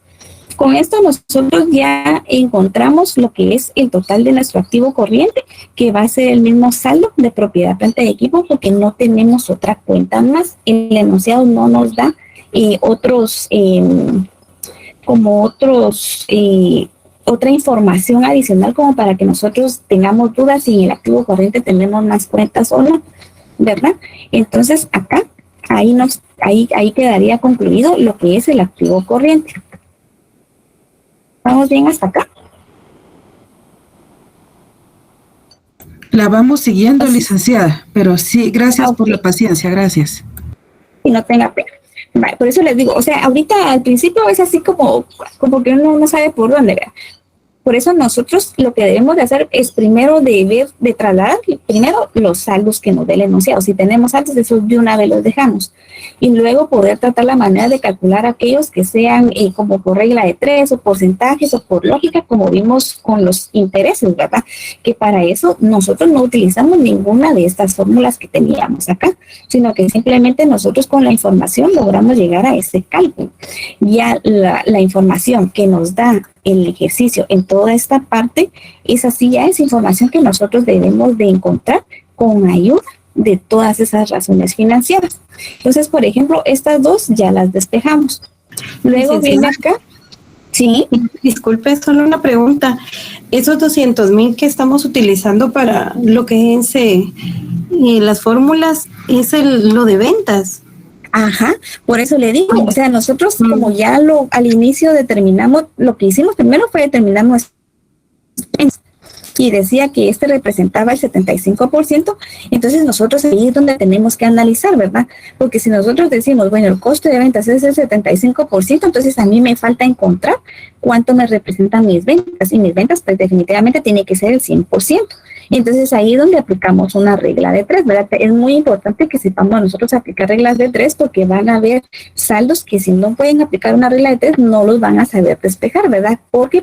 Con esto nosotros ya encontramos lo que es el total de nuestro activo corriente, que va a ser el mismo saldo de propiedad, planta y equipo, porque no tenemos otra cuenta más. El enunciado no nos da otra información adicional como para que nosotros tengamos dudas si en el activo corriente tenemos más cuentas o no, ¿verdad? Entonces acá, ahí quedaría concluido lo que es el activo corriente. ¿Vamos bien hasta acá? La vamos siguiendo, licenciada, pero sí, gracias por la paciencia, gracias. Y no tenga pena. Vale, por eso les digo, o sea, ahorita al principio es así como que uno no sabe por dónde, ¿verdad? Por eso nosotros lo que debemos de hacer es primero de trasladar primero los saldos que nos dé el enunciado. Si tenemos saldos, esos de una vez los dejamos. Y luego poder tratar la manera de calcular aquellos que sean como por regla de 3 o porcentajes o por lógica, como vimos con los intereses, ¿verdad? Que para eso nosotros no utilizamos ninguna de estas fórmulas que teníamos acá, sino que simplemente nosotros con la información logramos llegar a ese cálculo. Ya la información que nos da el ejercicio en toda esta parte, esa sí ya es información que nosotros debemos de encontrar con ayuda de todas esas razones financieras. Entonces, por ejemplo, estas dos ya las despejamos. Luego viene acá. Sí. Disculpe, solo una pregunta. Esos 200,000 que estamos utilizando para lo que es las fórmulas, es lo de ventas. Ajá, por eso le digo, o sea, nosotros como ya al inicio determinamos, lo que hicimos primero fue determinar nuestro y decía que representaba el 75%, entonces nosotros ahí es donde tenemos que analizar, ¿verdad? Porque si nosotros decimos, bueno, el costo de ventas es el 75%, entonces a mí me falta encontrar cuánto me representan mis ventas, y mis ventas pues definitivamente tiene que ser el 100%. Entonces ahí es donde aplicamos una regla de 3, ¿verdad? Es muy importante que sepamos nosotros aplicar reglas de 3 porque van a haber saldos que si no pueden aplicar una regla de 3 no los van a saber despejar, ¿verdad? Porque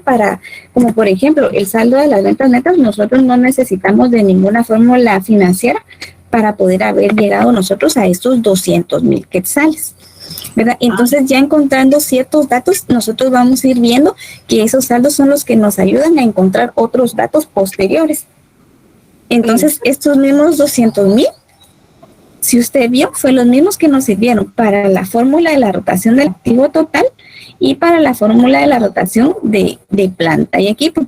como por ejemplo, el saldo de las ventas netas, nosotros no necesitamos de ninguna fórmula financiera para poder haber llegado nosotros a estos 200,000 quetzales, ¿verdad? Entonces ya encontrando ciertos datos, nosotros vamos a ir viendo que esos saldos son los que nos ayudan a encontrar otros datos posteriores. Entonces, estos mismos 200,000, si usted vio, fue los mismos que nos sirvieron para la fórmula de la rotación del activo total y para la fórmula de la rotación de planta y equipo.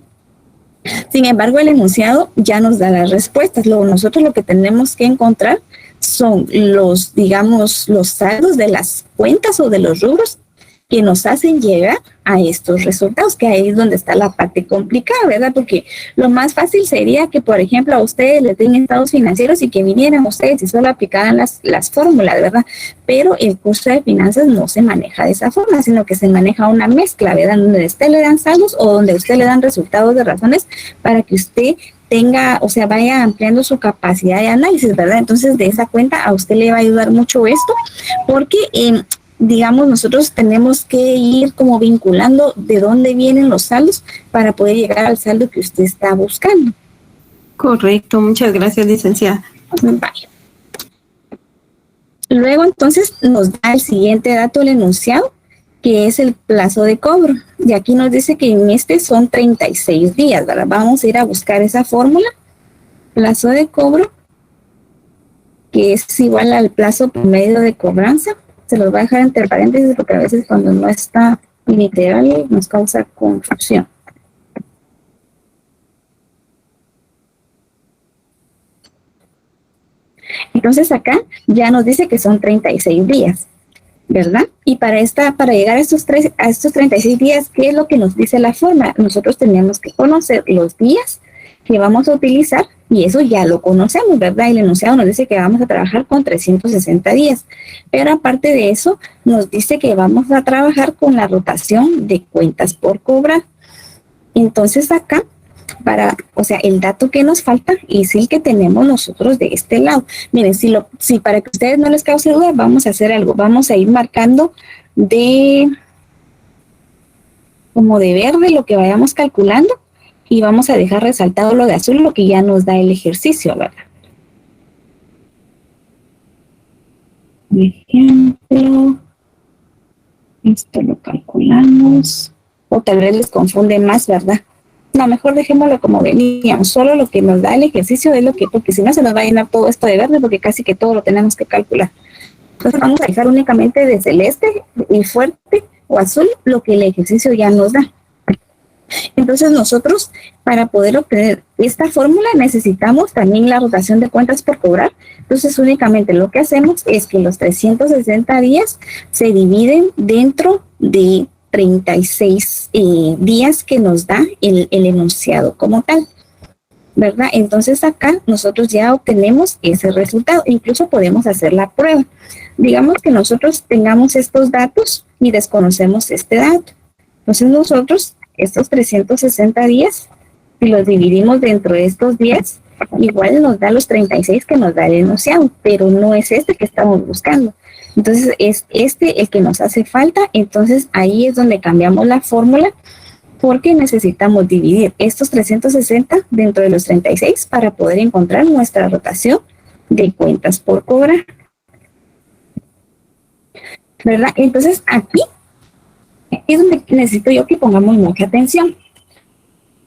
Sin embargo, el enunciado ya nos da las respuestas. Nosotros lo que tenemos que encontrar son los saldos de las cuentas o de los rubros que nos hacen llegar a estos resultados, que ahí es donde está la parte complicada, ¿verdad? Porque lo más fácil sería que, por ejemplo, a ustedes les den estados financieros y que vinieran ustedes y solo aplicaran las fórmulas, ¿verdad? Pero el curso de finanzas no se maneja de esa forma, sino que se maneja una mezcla, ¿verdad? Donde a usted le dan saldos o donde a usted le dan resultados de razones para que usted vaya ampliando su capacidad de análisis, ¿verdad? Entonces, de esa cuenta a usted le va a ayudar mucho esto, porque nosotros tenemos que ir como vinculando de dónde vienen los saldos para poder llegar al saldo que usted está buscando. Correcto, muchas gracias, licenciada. Vale. Luego, entonces, nos da el siguiente dato, el enunciado, que es el plazo de cobro. Y aquí nos dice que en son 36 días, ¿verdad? Vamos a ir a buscar esa fórmula. Plazo de cobro, que es igual al plazo promedio de cobranza. Se los voy a dejar entre paréntesis porque a veces cuando no está literal nos causa confusión. Entonces acá ya nos dice que son 36 días, ¿verdad? Y para llegar a estos 36 días, ¿qué es lo que nos dice la forma? Nosotros tenemos que conocer los días que vamos a utilizar Y eso ya lo conocemos, ¿verdad? El enunciado nos dice que vamos a trabajar con 360 días. Pero aparte de eso, nos dice que vamos a trabajar con la rotación de cuentas por cobrar. Entonces acá, el dato que nos falta es el que tenemos nosotros de este lado. Miren, si para que ustedes no les cause duda, vamos a hacer algo. Vamos a ir marcando como de verde lo que vayamos calculando y vamos a dejar resaltado lo de azul, lo que ya nos da el ejercicio, ¿verdad? Por ejemplo, esto lo calculamos, o tal vez les confunde más, ¿verdad? No, mejor dejémoslo como veníamos, solo lo que nos da el ejercicio es lo que, porque si no se nos va a llenar todo esto de verde, porque casi que todo lo tenemos que calcular. Entonces vamos a dejar únicamente de celeste y fuerte o azul lo que el ejercicio ya nos da. Entonces nosotros, para poder obtener esta fórmula, necesitamos también la rotación de cuentas por cobrar. Entonces únicamente lo que hacemos es que los 360 días se dividen dentro de 36 días que nos da el enunciado como tal, ¿verdad? Entonces acá nosotros ya obtenemos ese resultado. Incluso podemos hacer la prueba. Digamos que nosotros tengamos estos datos y desconocemos este dato. Entonces nosotros estos 360 días, si los dividimos dentro de estos días, igual nos da los 36 que nos da el enunciado, pero no es este que estamos buscando. Entonces es este el que nos hace falta. Entonces ahí es donde cambiamos la fórmula, porque necesitamos dividir estos 360 dentro de los 36 para poder encontrar nuestra rotación de cuentas por cobrar, ¿verdad? Entonces aquí es donde necesito yo que pongamos mucha atención.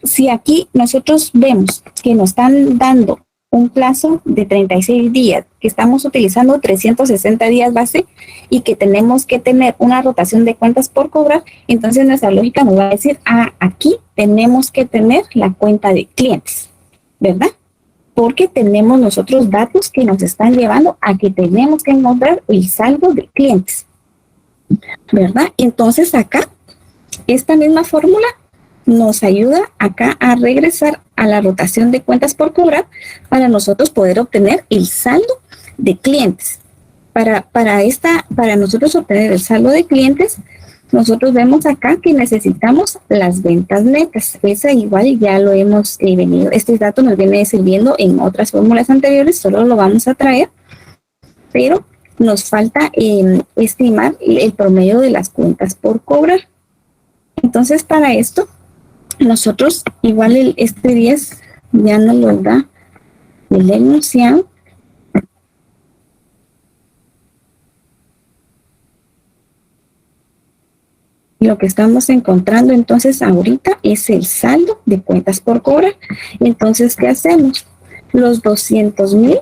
Si aquí nosotros vemos que nos están dando un plazo de 36 días, que estamos utilizando 360 días base y que tenemos que tener una rotación de cuentas por cobrar, entonces nuestra lógica nos va a decir, aquí tenemos que tener la cuenta de clientes, ¿verdad? Porque tenemos nosotros datos que nos están llevando a que tenemos que encontrar el saldo de clientes, ¿verdad? Entonces acá, esta misma fórmula nos ayuda acá a regresar a la rotación de cuentas por cobrar para nosotros poder obtener el saldo de clientes. Para nosotros obtener el saldo de clientes, nosotros vemos acá que necesitamos las ventas netas. Esa igual ya lo hemos venido, este dato nos viene sirviendo en otras fórmulas anteriores, solo lo vamos a traer, pero nos falta estimar el promedio de las cuentas por cobrar. Entonces, para esto, nosotros igual este 10 ya nos lo da el enunciado. Lo que estamos encontrando entonces ahorita es el saldo de cuentas por cobrar. Entonces, ¿qué hacemos? Los 200,000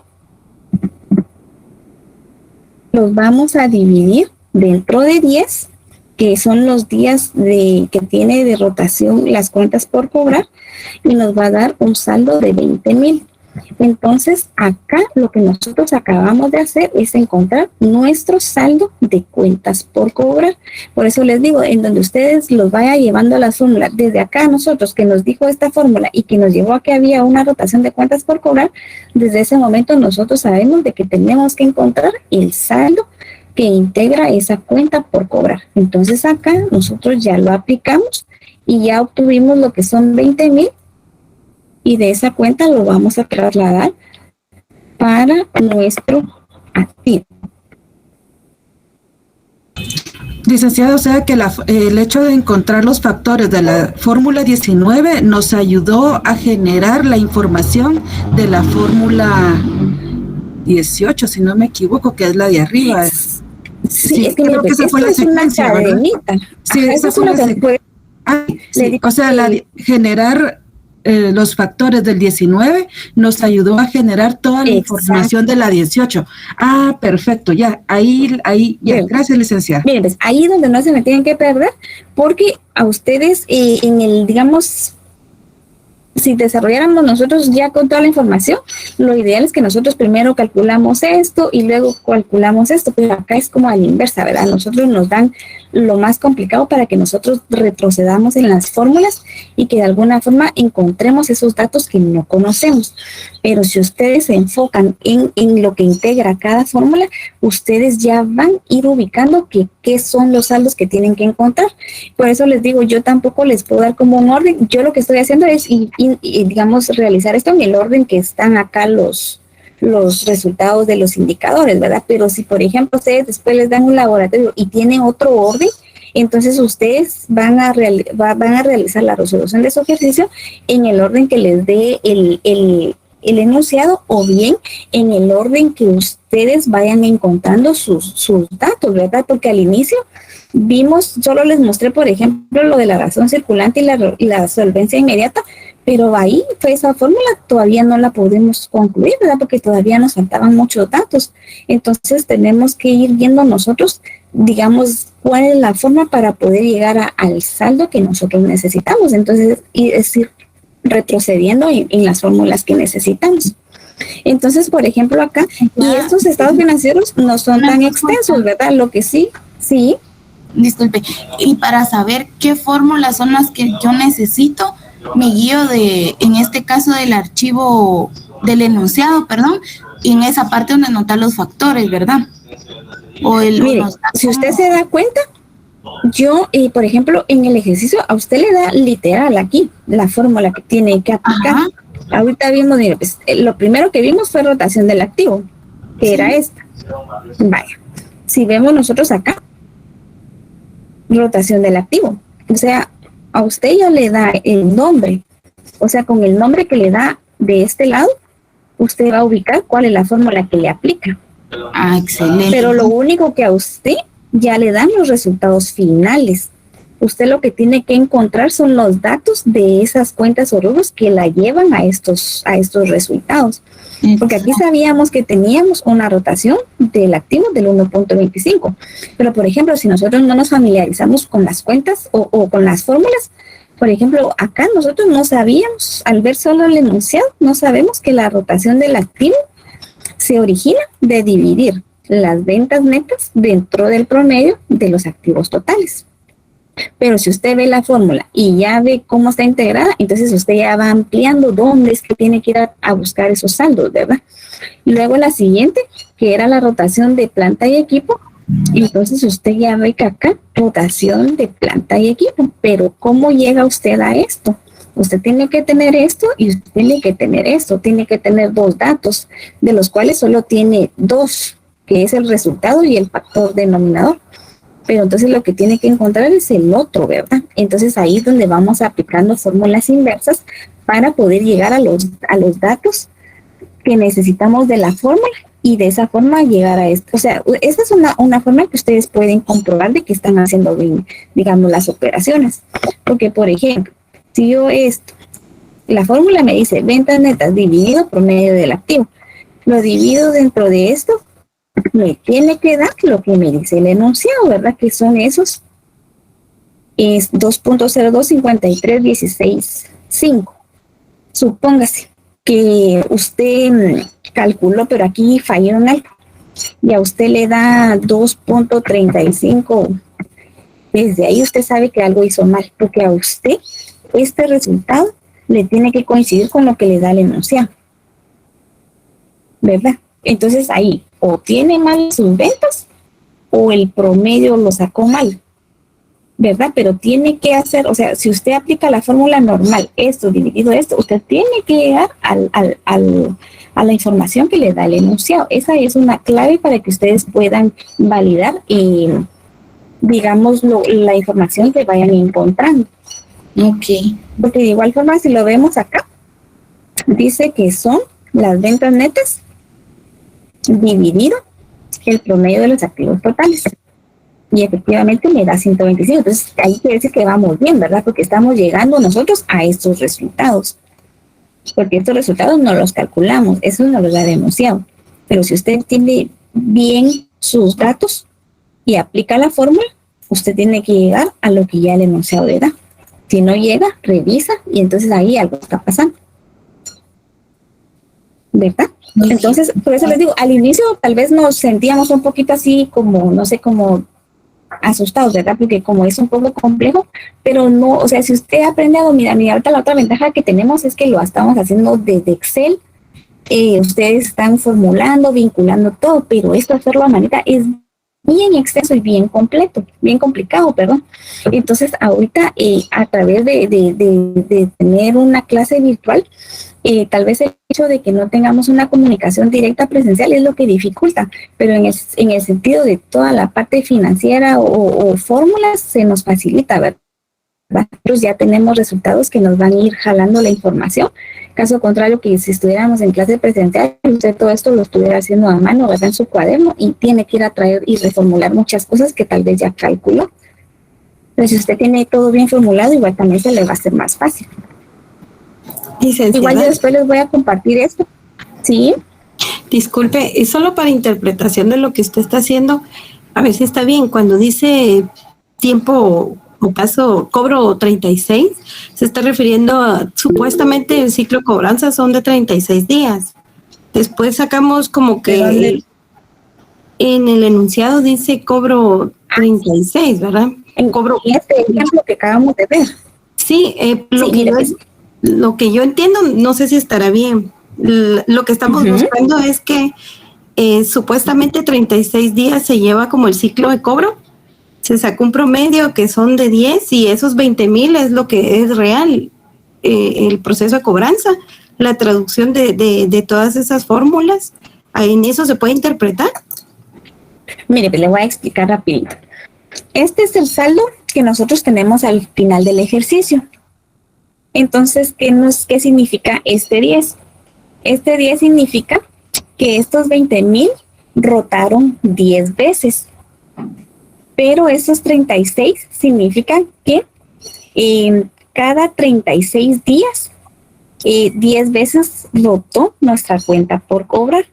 los vamos a dividir dentro de 10, que son los días que tiene de rotación las cuentas por cobrar, y nos va a dar un saldo de 20,000. Entonces, acá lo que nosotros acabamos de hacer es encontrar nuestro saldo de cuentas por cobrar. Por eso les digo, en donde ustedes los vaya llevando a la fórmula, desde acá nosotros que nos dijo esta fórmula y que nos llevó a que había una rotación de cuentas por cobrar, desde ese momento nosotros sabemos de que tenemos que encontrar el saldo que integra esa cuenta por cobrar. Entonces acá nosotros ya lo aplicamos y ya obtuvimos lo que son 20,000, y de esa cuenta lo vamos a trasladar para nuestro activo. Licenciado, o sea que el hecho de encontrar los factores de la fórmula 19 nos ayudó a generar la información de la fórmula 18, si no me equivoco, que es la de arriba. Sí, es que creo que esa fue la secuencia, ¿verdad? Sí, esa fue la secuencia. O sea, generar los factores del 19 nos ayudó a generar toda la información de la 18. Perfecto, ya, ahí, ya, bien. Gracias, licenciada. Miren, pues ahí donde no se me tienen que perder, porque a ustedes digamos, si desarrolláramos nosotros ya con toda la información, lo ideal es que nosotros primero calculamos esto y luego calculamos esto, pero acá es como a la inversa, ¿verdad? Nosotros nos dan lo más complicado para que nosotros retrocedamos en las fórmulas y que de alguna forma encontremos esos datos que no conocemos. Pero si ustedes se enfocan en lo que integra cada fórmula, ustedes ya van a ir ubicando qué son los saldos que tienen que encontrar. Por eso les digo, yo tampoco les puedo dar como un orden. Yo lo que estoy haciendo es, digamos, realizar esto en el orden que están acá los resultados de los indicadores, ¿verdad? Pero si, por ejemplo, ustedes después les dan un laboratorio y tienen otro orden, entonces ustedes van a realizar la resolución de su ejercicio en el orden que les dé el enunciado, o bien en el orden que ustedes vayan encontrando sus datos, ¿verdad? Porque al inicio solo les mostré, por ejemplo, lo de la razón circulante y la solvencia inmediata, pero ahí, pues, esa fórmula todavía no la podemos concluir, ¿verdad? Porque todavía nos faltaban muchos datos. Entonces tenemos que ir viendo nosotros, digamos, cuál es la forma para poder llegar al saldo que nosotros necesitamos. Entonces, es ir retrocediendo en las fórmulas que necesitamos. Entonces, por ejemplo, acá, y estos estados financieros no son tan extensos, ¿verdad? Lo que sí. Disculpe, y para saber qué fórmulas son las que yo necesito, me guío en este caso del archivo del enunciado, y en esa parte donde anotan los factores, ¿verdad? Mire, si usted se da cuenta, yo, por ejemplo, en el ejercicio, a usted le da literal aquí la fórmula que tiene que aplicar. Ajá. Ahorita vimos, mire, pues, lo primero que vimos fue rotación del activo, que era esta. Vaya, si vemos nosotros acá, rotación del activo, o sea, a usted ya le da el nombre, o sea, con el nombre que le da de este lado, usted va a ubicar cuál es la fórmula que le aplica. Ah, excelente. Pero lo único que a usted ya le dan los resultados finales. Usted lo que tiene que encontrar son los datos de esas cuentas o rubros que la llevan a estos resultados. Porque aquí sabíamos que teníamos una rotación del activo del 1.25. Pero, por ejemplo, si nosotros no nos familiarizamos con las cuentas o con las fórmulas, por ejemplo, acá nosotros no sabíamos, al ver solo el enunciado, no sabemos que la rotación del activo se origina de dividir las ventas netas dentro del promedio de los activos totales. Pero si usted ve la fórmula y ya ve cómo está integrada, entonces usted ya va ampliando dónde es que tiene que ir a buscar esos saldos, ¿verdad? Y luego la siguiente, que era la rotación de planta y equipo, entonces usted ya ve que acá, rotación de planta y equipo. Pero ¿cómo llega usted a esto? Usted tiene que tener esto y usted tiene que tener esto. Tiene que tener dos datos, de los cuales solo tiene dos, que es el resultado y el factor denominador. Pero entonces lo que tiene que encontrar es el otro, ¿verdad? Entonces ahí es donde vamos aplicando fórmulas inversas para poder llegar a los datos que necesitamos de la fórmula y de esa forma llegar a esto. O sea, esta es una forma que ustedes pueden comprobar de que están haciendo bien, digamos, las operaciones. Porque, por ejemplo, si yo la fórmula me dice ventas netas dividido promedio del activo, lo divido dentro de esto, me tiene que dar lo que me dice el enunciado, ¿verdad? Que son esos, es 2.025316.5. Supóngase que usted calculó, pero aquí falló en algo, y a usted le da 2.35. Desde ahí usted sabe que algo hizo mal, porque a usted este resultado le tiene que coincidir con lo que le da el enunciado, ¿verdad? Entonces ahí o tiene mal sus ventas o el promedio lo sacó mal, ¿verdad? Pero tiene que hacer, o sea, si usted aplica la fórmula normal, esto dividido esto, usted tiene que llegar a la información que le da el enunciado. Esa es una clave para que ustedes puedan validar digamos, la información que vayan encontrando. Ok. Porque de igual forma, si lo vemos acá, dice que son las ventas netas dividido el promedio de los activos totales. Y efectivamente me da 125. Entonces, ahí quiere decir que vamos bien, ¿verdad? Porque estamos llegando nosotros a estos resultados. Porque estos resultados no los calculamos, eso no los da denunciado. Pero si usted tiene bien sus datos y aplica la fórmula, usted tiene que llegar a lo que ya el enunciado le da. Si no llega, revisa y entonces ahí algo está pasando, ¿verdad? Entonces, por eso les digo, al inicio tal vez nos sentíamos un poquito así como, no sé, como asustados, ¿verdad? Porque como es un poco complejo, pero no, o sea, si usted aprende a dominar, mira, ahorita la otra ventaja que tenemos es que lo estamos haciendo desde Excel, ustedes están formulando, vinculando todo, pero esto hacerlo a manita es bien extenso y bien completo, bien complicado, perdón. Entonces, ahorita a través de tener una clase virtual, tal vez el hecho de que no tengamos una comunicación directa presencial es lo que dificulta, pero en el sentido de toda la parte financiera o fórmulas se nos facilita, ¿verdad? Nosotros ya tenemos resultados que nos van a ir jalando la información. Caso contrario, que si estuviéramos en clase presencial, usted todo esto lo estuviera haciendo a mano, ¿verdad? En su cuaderno, y tiene que ir a traer y reformular muchas cosas que tal vez ya calculó. Pero si usted tiene todo bien formulado, igual también se le va a hacer más fácil. Igual yo después les voy a compartir esto. ¿Sí? Disculpe, es solo para interpretación de lo que usted está haciendo. A ver si está bien. Cuando dice tiempo o caso cobro 36, se está refiriendo a supuestamente el ciclo de cobranza son de 36 días. Después sacamos como que en el enunciado dice cobro 36, ¿verdad? En cobro este ejemplo que acabamos de ver. Sí, lo que yo entiendo, no sé si estará bien. Lo que estamos buscando es que supuestamente 36 días se lleva como el ciclo de cobro. Se sacó un promedio que son de 10 y esos 20,000 es lo que es real, el proceso de cobranza, la traducción de todas esas fórmulas. ¿En eso se puede interpretar? Mire, le voy a explicar rapidito. Este es el saldo que nosotros tenemos al final del ejercicio. Entonces, ¿qué significa este 10? Este 10 significa que estos 20,000 rotaron 10 veces. Pero esos 36 significan que cada 36 días, 10 veces rotó nuestra cuenta por cobrar.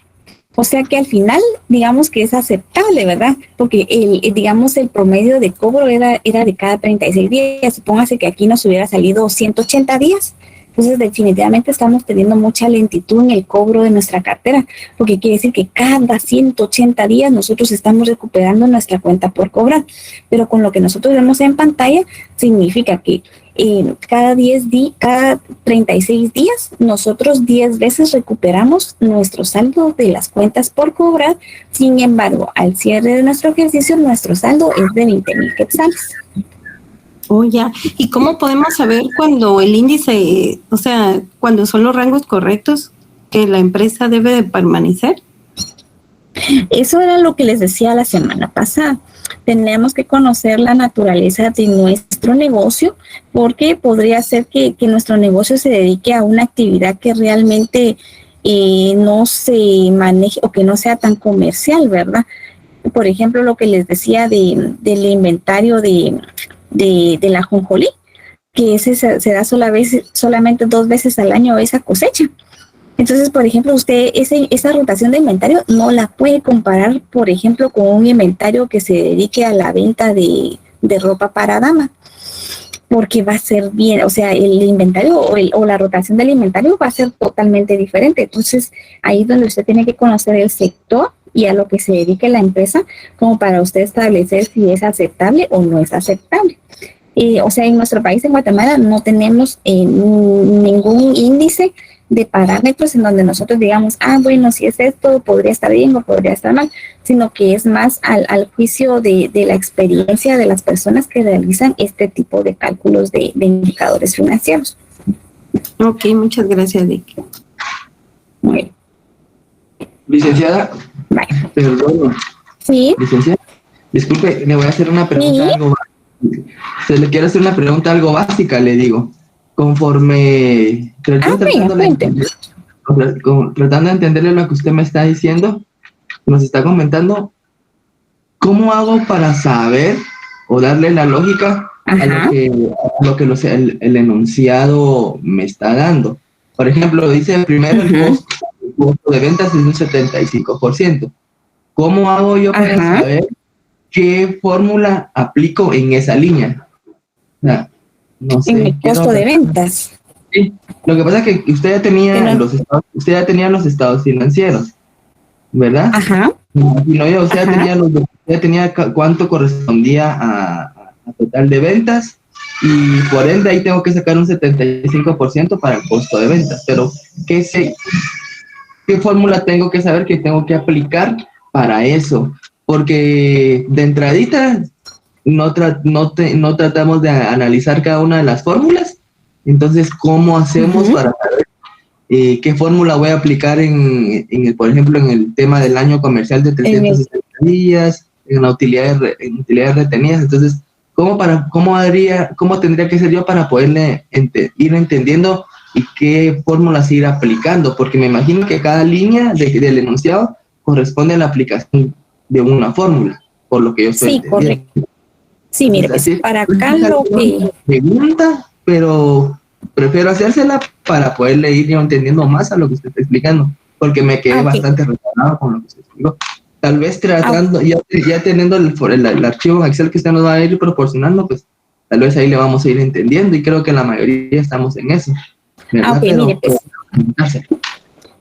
O sea que al final, digamos que es aceptable, ¿verdad? Porque el promedio de cobro era de cada 36 días. Supóngase que aquí nos hubiera salido 180 días. Entonces, definitivamente estamos teniendo mucha lentitud en el cobro de nuestra cartera, porque quiere decir que cada 180 días nosotros estamos recuperando nuestra cuenta por cobrar. Pero con lo que nosotros vemos en pantalla, significa que cada 36 días, nosotros 10 veces recuperamos nuestro saldo de las cuentas por cobrar. Sin embargo, al cierre de nuestro ejercicio, nuestro saldo es de 20,000 quetzales. Oh, ya. ¿Y cómo podemos saber cuando el índice, o sea, cuando son los rangos correctos que la empresa debe de permanecer? Eso era lo que les decía la semana pasada. Tenemos que conocer la naturaleza de nuestro negocio, porque podría ser que nuestro negocio se dedique a una actividad que realmente no se maneje o que no sea tan comercial, ¿verdad? Por ejemplo, lo que les decía del inventario de la ajonjolí, que ese se da solamente 2 veces al año esa cosecha. Entonces, por ejemplo, usted esa rotación de inventario no la puede comparar, por ejemplo, con un inventario que se dedique a la venta de ropa para dama, porque va a ser bien, o sea, el inventario o la rotación del inventario va a ser totalmente diferente. Entonces, ahí es donde usted tiene que conocer el sector y a lo que se dedique la empresa, como para usted establecer si es aceptable o no es aceptable. O sea, en nuestro país, en Guatemala, no tenemos ningún índice de parámetros en donde nosotros digamos, bueno, si es esto, podría estar bien o podría estar mal, sino que es más al juicio de la experiencia de las personas que realizan este tipo de cálculos de indicadores financieros. Ok, muchas gracias, Vicky. Muy bien. Licenciada, perdón. Sí. Licenciada, disculpe, le voy a hacer una pregunta le quiero hacer una pregunta algo básica, le digo. Conforme tratando de entenderle lo que usted me está diciendo, nos está comentando, ¿cómo hago para saber o darle la lógica a lo que el enunciado me está dando? Por ejemplo, dice primero el costo de ventas es un 75%. ¿Cómo hago yo para saber qué fórmula aplico en esa línea? No sé, en el costo de ventas. Sí, lo que pasa es que usted ya tenía los estados financieros, ¿verdad? No, yo, o sea, tenía cuánto correspondía a total de ventas, y por ende ahí tengo que sacar un 75% para el costo de ventas. Pero ¿qué fórmula tengo que saber que tengo que aplicar para eso? Porque de entradita no tratamos de analizar cada una de las fórmulas. Entonces, ¿cómo hacemos para saber qué fórmula voy a aplicar por ejemplo, en el tema del año comercial de 360 días, en la utilidades retenidas? Entonces, ¿cómo tendría que ser yo para poderle ir entendiendo y qué fórmulas ir aplicando? Porque me imagino que cada línea del enunciado corresponde a la aplicación de una fórmula, por lo que yo estoy entendiendo. Correcto. Sí, mire, pues, para acá lo que... Pregunta, pero prefiero hacérsela para poderle ir yo entendiendo más a lo que usted está explicando, porque me quedé bastante relacionado con lo que usted explicó. Tal vez tratando, ya teniendo el archivo en Excel que usted nos va a ir proporcionando, pues tal vez ahí le vamos a ir entendiendo, y creo que la mayoría estamos en eso. Mire, pues,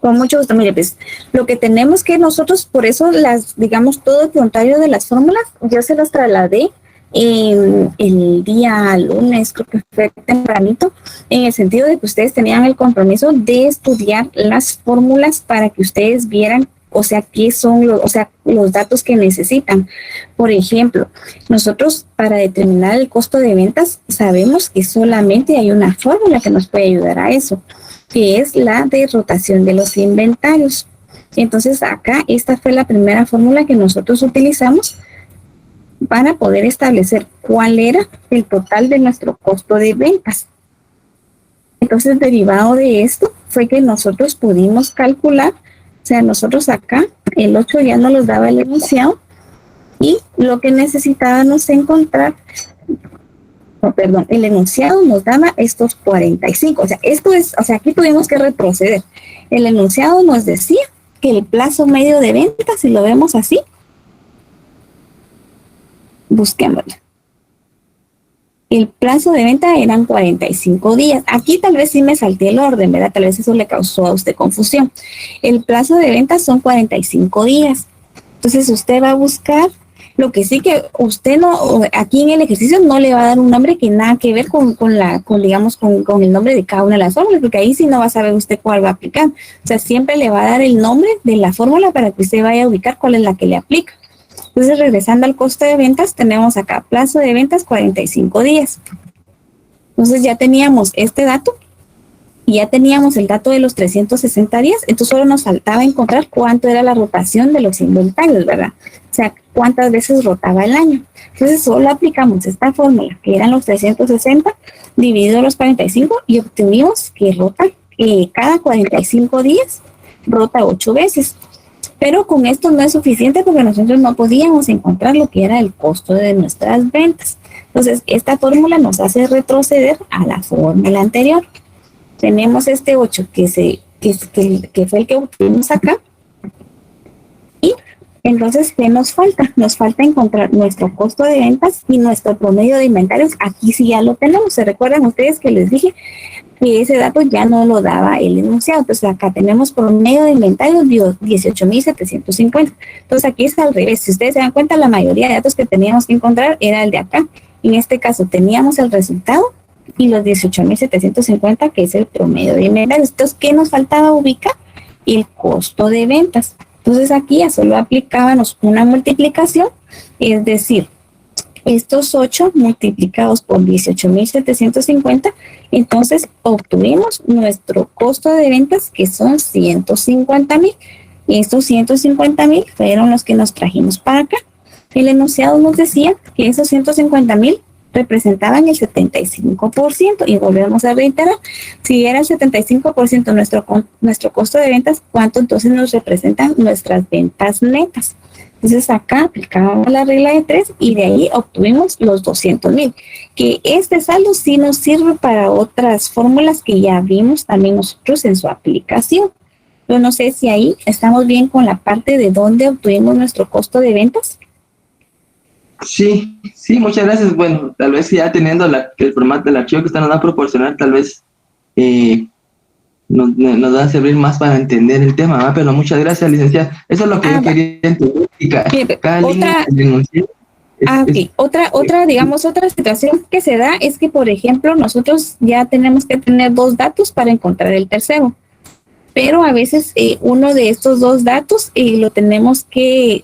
con mucho gusto. Mire, pues, lo que tenemos que nosotros, por eso digamos, todo el voluntario de las fórmulas, yo se las trasladé el día lunes, creo que fue tempranito, en el sentido de que ustedes tenían el compromiso de estudiar las fórmulas para que ustedes vieran, o sea, qué son los datos que necesitan. Por ejemplo, nosotros para determinar el costo de ventas sabemos que solamente hay una fórmula que nos puede ayudar a eso, que es la de rotación de los inventarios. Entonces acá esta fue la primera fórmula que nosotros utilizamos para poder establecer cuál era el total de nuestro costo de ventas. Entonces, derivado de esto fue que nosotros pudimos calcular, o sea, nosotros acá, el 8 ya nos los daba el enunciado, y lo que necesitábamos encontrar, el enunciado nos daba estos 45, aquí tuvimos que retroceder. El enunciado nos decía que el plazo medio de ventas, si lo vemos así, busquémoslo. El plazo de venta eran 45 días. Aquí tal vez sí me salté el orden, ¿verdad? Tal vez eso le causó a usted confusión. El plazo de venta son 45 días. Entonces usted va a buscar, lo que sí que usted aquí en el ejercicio no le va a dar un nombre que nada que ver con el nombre de cada una de las fórmulas, porque ahí sí no va a saber usted cuál va a aplicar. O sea, siempre le va a dar el nombre de la fórmula para que usted vaya a ubicar cuál es la que le aplica. Entonces, regresando al costo de ventas, tenemos acá plazo de ventas 45 días. Entonces, ya teníamos este dato y ya teníamos el dato de los 360 días. Entonces, solo nos faltaba encontrar cuánto era la rotación de los inventarios, ¿verdad? O sea, cuántas veces rotaba el año. Entonces, solo aplicamos esta fórmula, que eran los 360 dividido los 45, y obtuvimos que cada 45 días rota 8 veces. Pero con esto no es suficiente porque nosotros no podíamos encontrar lo que era el costo de nuestras ventas. Entonces, esta fórmula nos hace retroceder a la fórmula anterior. Tenemos este 8 que fue el que obtuvimos acá. Y entonces, ¿qué nos falta? Nos falta encontrar nuestro costo de ventas y nuestro promedio de inventarios. Aquí sí ya lo tenemos. ¿Se recuerdan ustedes que les dije que ese dato ya no lo daba el enunciado? Entonces acá tenemos promedio de inventarios 18.750. Entonces aquí está al revés. Si ustedes se dan cuenta, la mayoría de datos que teníamos que encontrar era el de acá. En este caso teníamos el resultado y los 18.750, que es el promedio de inventarios. Entonces, ¿qué nos faltaba ubicar? El costo de ventas. Entonces aquí ya solo aplicábamos una multiplicación, es decir, estos 8 multiplicados por 18.750, entonces obtuvimos nuestro costo de ventas, que son 150,000. Y estos 150,000 fueron los que nos trajimos para acá. El enunciado nos decía que esos 150,000 representaban el 75%, y volvemos a reiterar, si era el 75% nuestro costo de ventas, ¿cuánto entonces nos representan nuestras ventas netas? Entonces acá aplicábamos la regla de 3 y de ahí obtuvimos los 200,000, que este saldo sí nos sirve para otras fórmulas que ya vimos también nosotros en su aplicación. Yo no sé si ahí estamos bien con la parte de dónde obtuvimos nuestro costo de ventas. Sí, muchas gracias. Bueno, tal vez ya teniendo el formato del archivo que usted nos va a proporcionar, tal vez nos va a servir más para entender el tema, ¿va? Pero muchas gracias, licenciada. Eso es lo que yo quería entender. Otra situación que se da es que, por ejemplo, nosotros ya tenemos que tener dos datos para encontrar el tercero, pero a veces uno de estos dos datos lo tenemos que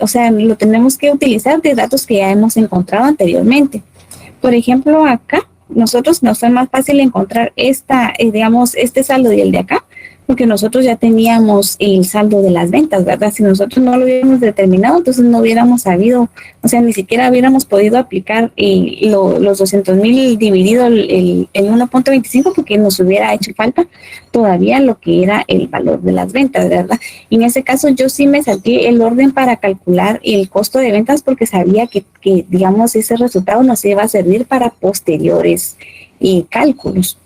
utilizar de datos que ya hemos encontrado anteriormente. Por ejemplo, acá nosotros nos fue más fácil encontrar este saldo y el de acá, porque nosotros ya teníamos el saldo de las ventas, ¿verdad? Si nosotros no lo hubiéramos determinado, entonces no hubiéramos sabido, ni siquiera hubiéramos podido aplicar los 200,000 dividido el 1.25, porque nos hubiera hecho falta todavía lo que era el valor de las ventas, ¿verdad? En ese caso yo sí me saqué el orden para calcular el costo de ventas, porque sabía que ese resultado nos iba a servir para posteriores cálculos.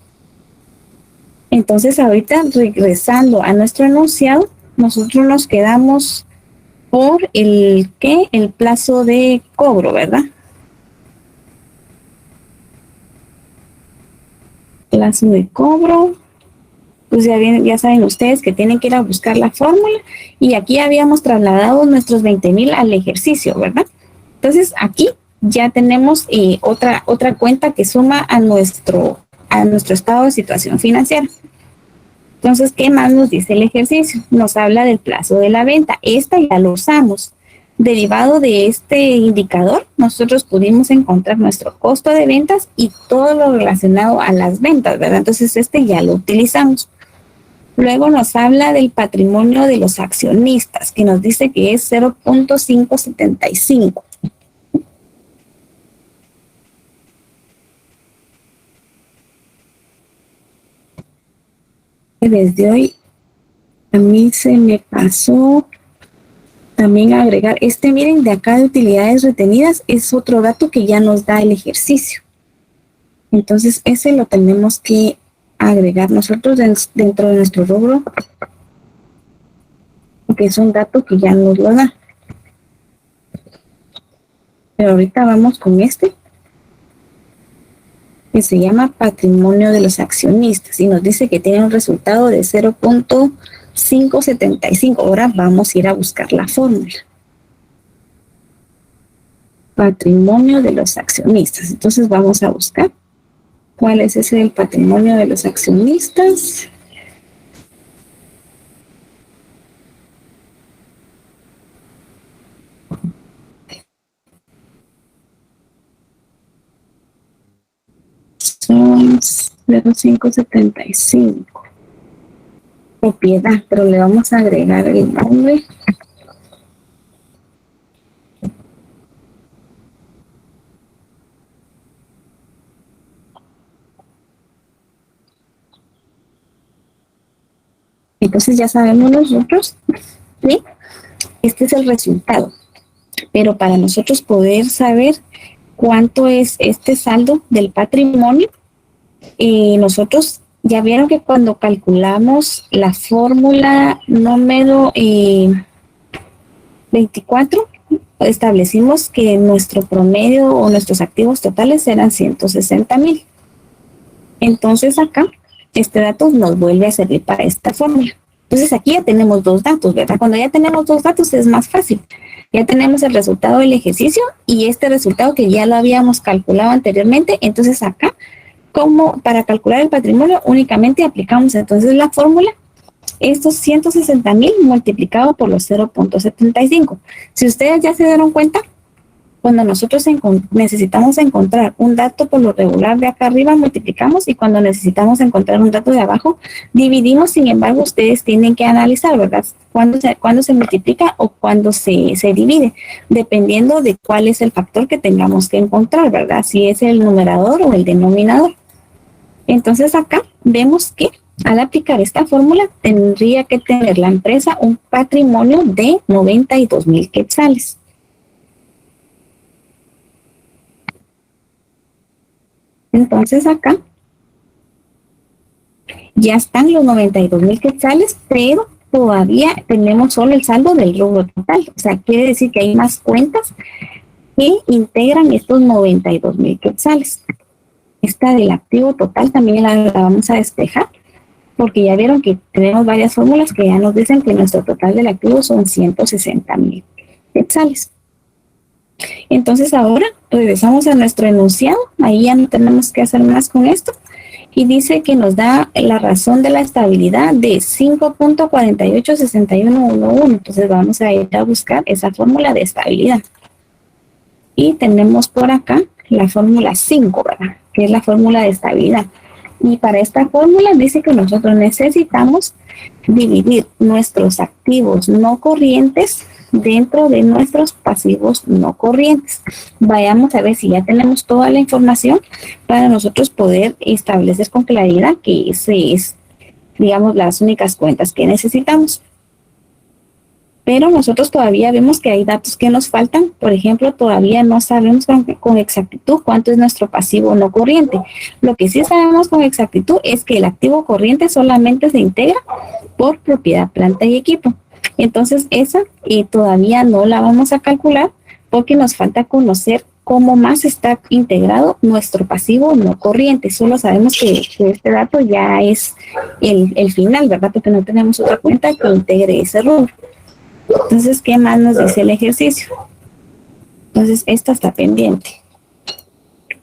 Entonces, ahorita regresando a nuestro enunciado, nosotros nos quedamos por el plazo de cobro, ¿verdad? Plazo de cobro, pues ya saben ustedes que tienen que ir a buscar la fórmula, y aquí habíamos trasladado nuestros 20,000 al ejercicio, ¿verdad? Entonces, aquí ya tenemos otra cuenta que suma a nuestro estado de situación financiera. Entonces, ¿qué más nos dice el ejercicio? Nos habla del plazo de la venta. Esta ya lo usamos. Derivado de este indicador, nosotros pudimos encontrar nuestro costo de ventas y todo lo relacionado a las ventas, ¿verdad? Entonces, ya lo utilizamos. Luego nos habla del patrimonio de los accionistas, que nos dice que es 0.575. Desde hoy a mí se me pasó también agregar miren, de acá de utilidades retenidas es otro dato que ya nos da el ejercicio. Entonces ese lo tenemos que agregar nosotros dentro de nuestro rubro, porque es un dato que ya nos lo da. Pero ahorita vamos con que se llama patrimonio de los accionistas, y nos dice que tiene un resultado de 0.575. Ahora vamos a ir a buscar la fórmula. Patrimonio de los accionistas. Entonces vamos a buscar cuál es ese del patrimonio de los accionistas. Son 0.575. Propiedad, pero le vamos a agregar el nombre. Entonces ya sabemos nosotros, ¿sí? Este es el resultado. Pero para nosotros poder saber cuánto es este saldo del patrimonio, nosotros ya vieron que cuando calculamos la fórmula número 24, establecimos que nuestro promedio o nuestros activos totales eran 160,000. Entonces acá este dato nos vuelve a servir para esta fórmula. Entonces aquí ya tenemos dos datos, ¿verdad? Cuando ya tenemos dos datos es más fácil. Ya tenemos el resultado del ejercicio y este resultado que ya lo habíamos calculado anteriormente. Entonces acá, como para calcular el patrimonio, únicamente aplicamos entonces la fórmula, estos 160,000 multiplicado por los 0.75. Si ustedes ya se dieron cuenta, cuando nosotros necesitamos encontrar un dato por lo regular de acá arriba, multiplicamos, y cuando necesitamos encontrar un dato de abajo, dividimos. Sin embargo, ustedes tienen que analizar, ¿verdad?, cuándo se multiplica o cuándo se divide, dependiendo de cuál es el factor que tengamos que encontrar, ¿verdad?, si es el numerador o el denominador. Entonces acá vemos que al aplicar esta fórmula tendría que tener la empresa un patrimonio de 92,000 quetzales. Entonces acá ya están los 92,000 quetzales, pero todavía tenemos solo el saldo del rubro total. O sea, quiere decir que hay más cuentas que integran estos 92,000 quetzales. Esta del activo total también la vamos a despejar, porque ya vieron que tenemos varias fórmulas que ya nos dicen que nuestro total del activo son 160,000 quetzales. Entonces ahora regresamos a nuestro enunciado, ahí ya no tenemos que hacer más con esto, y dice que nos da la razón de la estabilidad de 5.486111. Entonces vamos a ir a buscar esa fórmula de estabilidad. Y tenemos por acá la fórmula 5, ¿verdad? Que es la fórmula de estabilidad. Y para esta fórmula dice que nosotros necesitamos dividir nuestros activos no corrientes dentro de nuestros pasivos no corrientes. Vayamos a ver si ya tenemos toda la información para nosotros poder establecer con claridad que ese es, digamos, las únicas cuentas que necesitamos. Pero nosotros todavía vemos que hay datos que nos faltan. Por ejemplo, todavía no sabemos con exactitud cuánto es nuestro pasivo no corriente. Lo que sí sabemos con exactitud es que el activo corriente solamente se integra por propiedad, planta y equipo. Entonces esa todavía no la vamos a calcular porque nos falta conocer cómo más está integrado nuestro pasivo no corriente. Solo sabemos que este dato ya es el final, ¿verdad? Porque no tenemos otra cuenta que integre ese rubro. Entonces, ¿qué más nos dice el ejercicio? Entonces, esta está pendiente.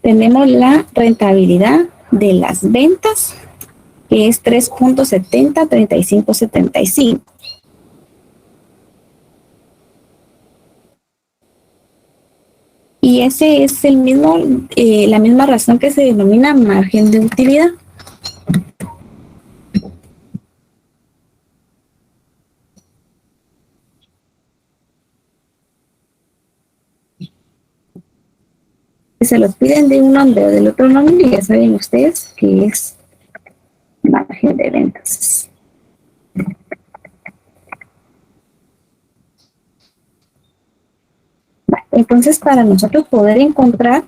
Tenemos la rentabilidad de las ventas, que es 3.70, 35.75. Y ese es el mismo, la misma razón que se denomina margen de utilidad. Se los piden de un nombre o del otro nombre y ya saben ustedes que es margen de ventas. Entonces, para nosotros poder encontrar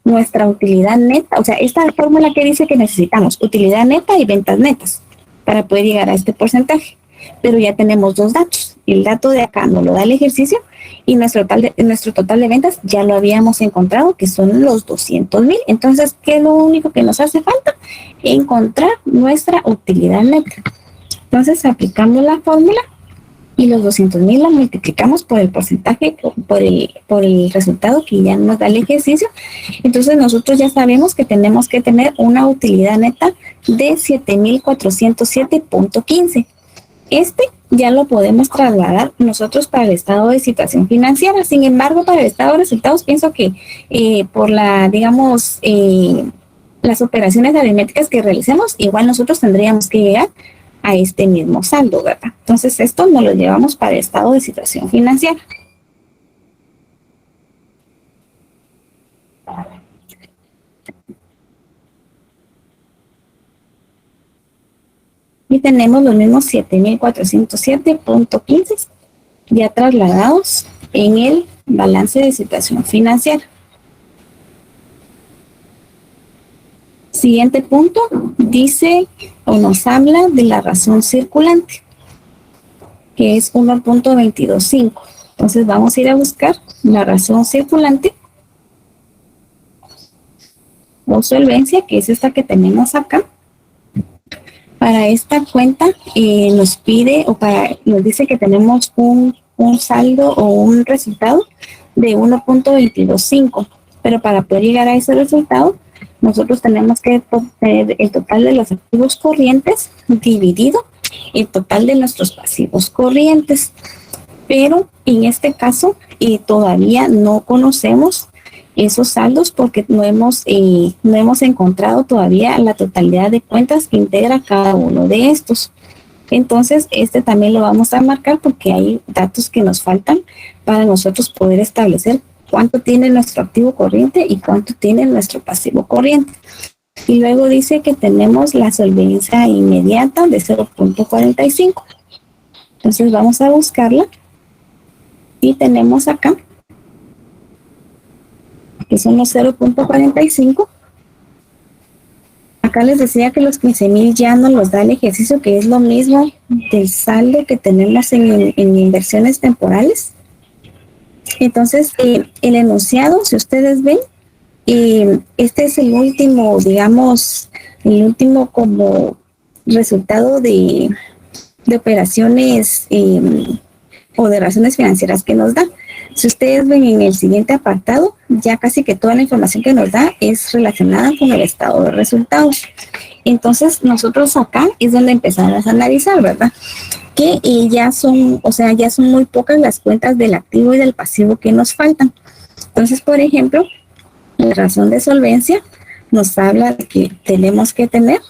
nuestra utilidad neta, o sea, esta fórmula que dice que necesitamos utilidad neta y ventas netas para poder llegar a este porcentaje, pero ya tenemos dos datos. El dato de acá nos lo da el ejercicio y nuestro total de ventas ya lo habíamos encontrado, que son los 200,000. Entonces, ¿qué es lo único que nos hace falta? Encontrar nuestra utilidad neta. Entonces, aplicamos la fórmula y los 200,000 la multiplicamos por el porcentaje, por el resultado que ya nos da el ejercicio. Entonces nosotros ya sabemos que tenemos que tener una utilidad neta de 7.407.15. Este ya lo podemos trasladar nosotros para el estado de situación financiera. Sin embargo, para el estado de resultados, pienso que por digamos, las operaciones aritméticas que realicemos, igual nosotros tendríamos que llegar a este mismo saldo, ¿verdad? Entonces esto nos lo llevamos para el estado de situación financiera. Y tenemos los mismos 7.407.15 ya trasladados en el balance de situación financiera. Siguiente punto, dice o nos habla de la razón circulante, que es 1.225. Entonces vamos a ir a buscar la razón circulante o solvencia, que es esta que tenemos acá. Para esta cuenta nos pide nos dice que tenemos un saldo o un resultado de 1.225, pero para poder llegar a ese resultado nosotros tenemos que tener el total de los activos corrientes dividido el total de nuestros pasivos corrientes. Pero en este caso todavía no conocemos esos saldos porque no hemos encontrado todavía la totalidad de cuentas que integra cada uno de estos. Entonces, este también lo vamos a marcar porque hay datos que nos faltan para nosotros poder establecer cuánto tiene nuestro activo corriente y cuánto tiene nuestro pasivo corriente. Y luego dice que tenemos la solvencia inmediata de 0.45. Entonces vamos a buscarla y tenemos acá que son los 0.45. Acá les decía que los 15,000 ya nos los da el ejercicio, que es lo mismo del saldo que tenemos en inversiones temporales. Entonces, el enunciado, si ustedes ven, este es el último, digamos, como resultado de operaciones o de razones financieras que nos da. Si ustedes ven en el siguiente apartado, ya casi que toda la información que nos da es relacionada con el estado de resultados. Entonces, nosotros acá es donde empezamos a analizar, ¿verdad? Que ya son muy pocas las cuentas del activo y del pasivo que nos faltan. Entonces, por ejemplo, la razón de solvencia nos habla de que tenemos que tener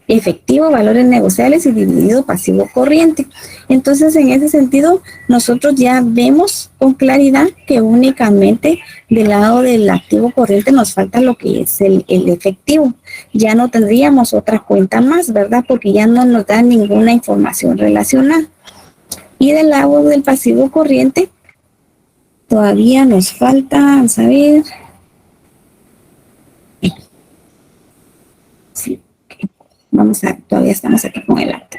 efectivo, valores negociables y dividido pasivo corriente. Entonces, en ese sentido, nosotros ya vemos con claridad que únicamente del lado del activo corriente nos falta lo que es el efectivo. Ya no tendríamos otra cuenta más, ¿verdad? Porque ya no nos da ninguna información relacionada. Y del lado del pasivo corriente, todavía nos falta, vamos a ver. Sí. Todavía estamos aquí con el acta.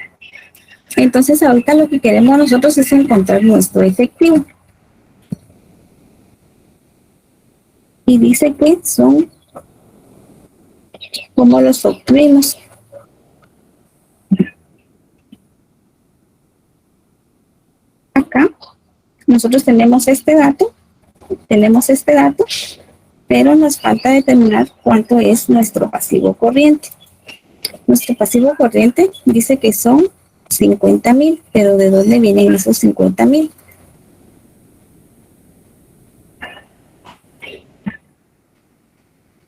Entonces, ahorita lo que queremos nosotros es encontrar nuestro efectivo. Y dice que son, ¿cómo los obtuvimos? Acá, nosotros tenemos este dato, pero nos falta determinar cuánto es nuestro pasivo corriente. Nuestro pasivo corriente dice que son 50,000, pero ¿de dónde vienen esos 50,000?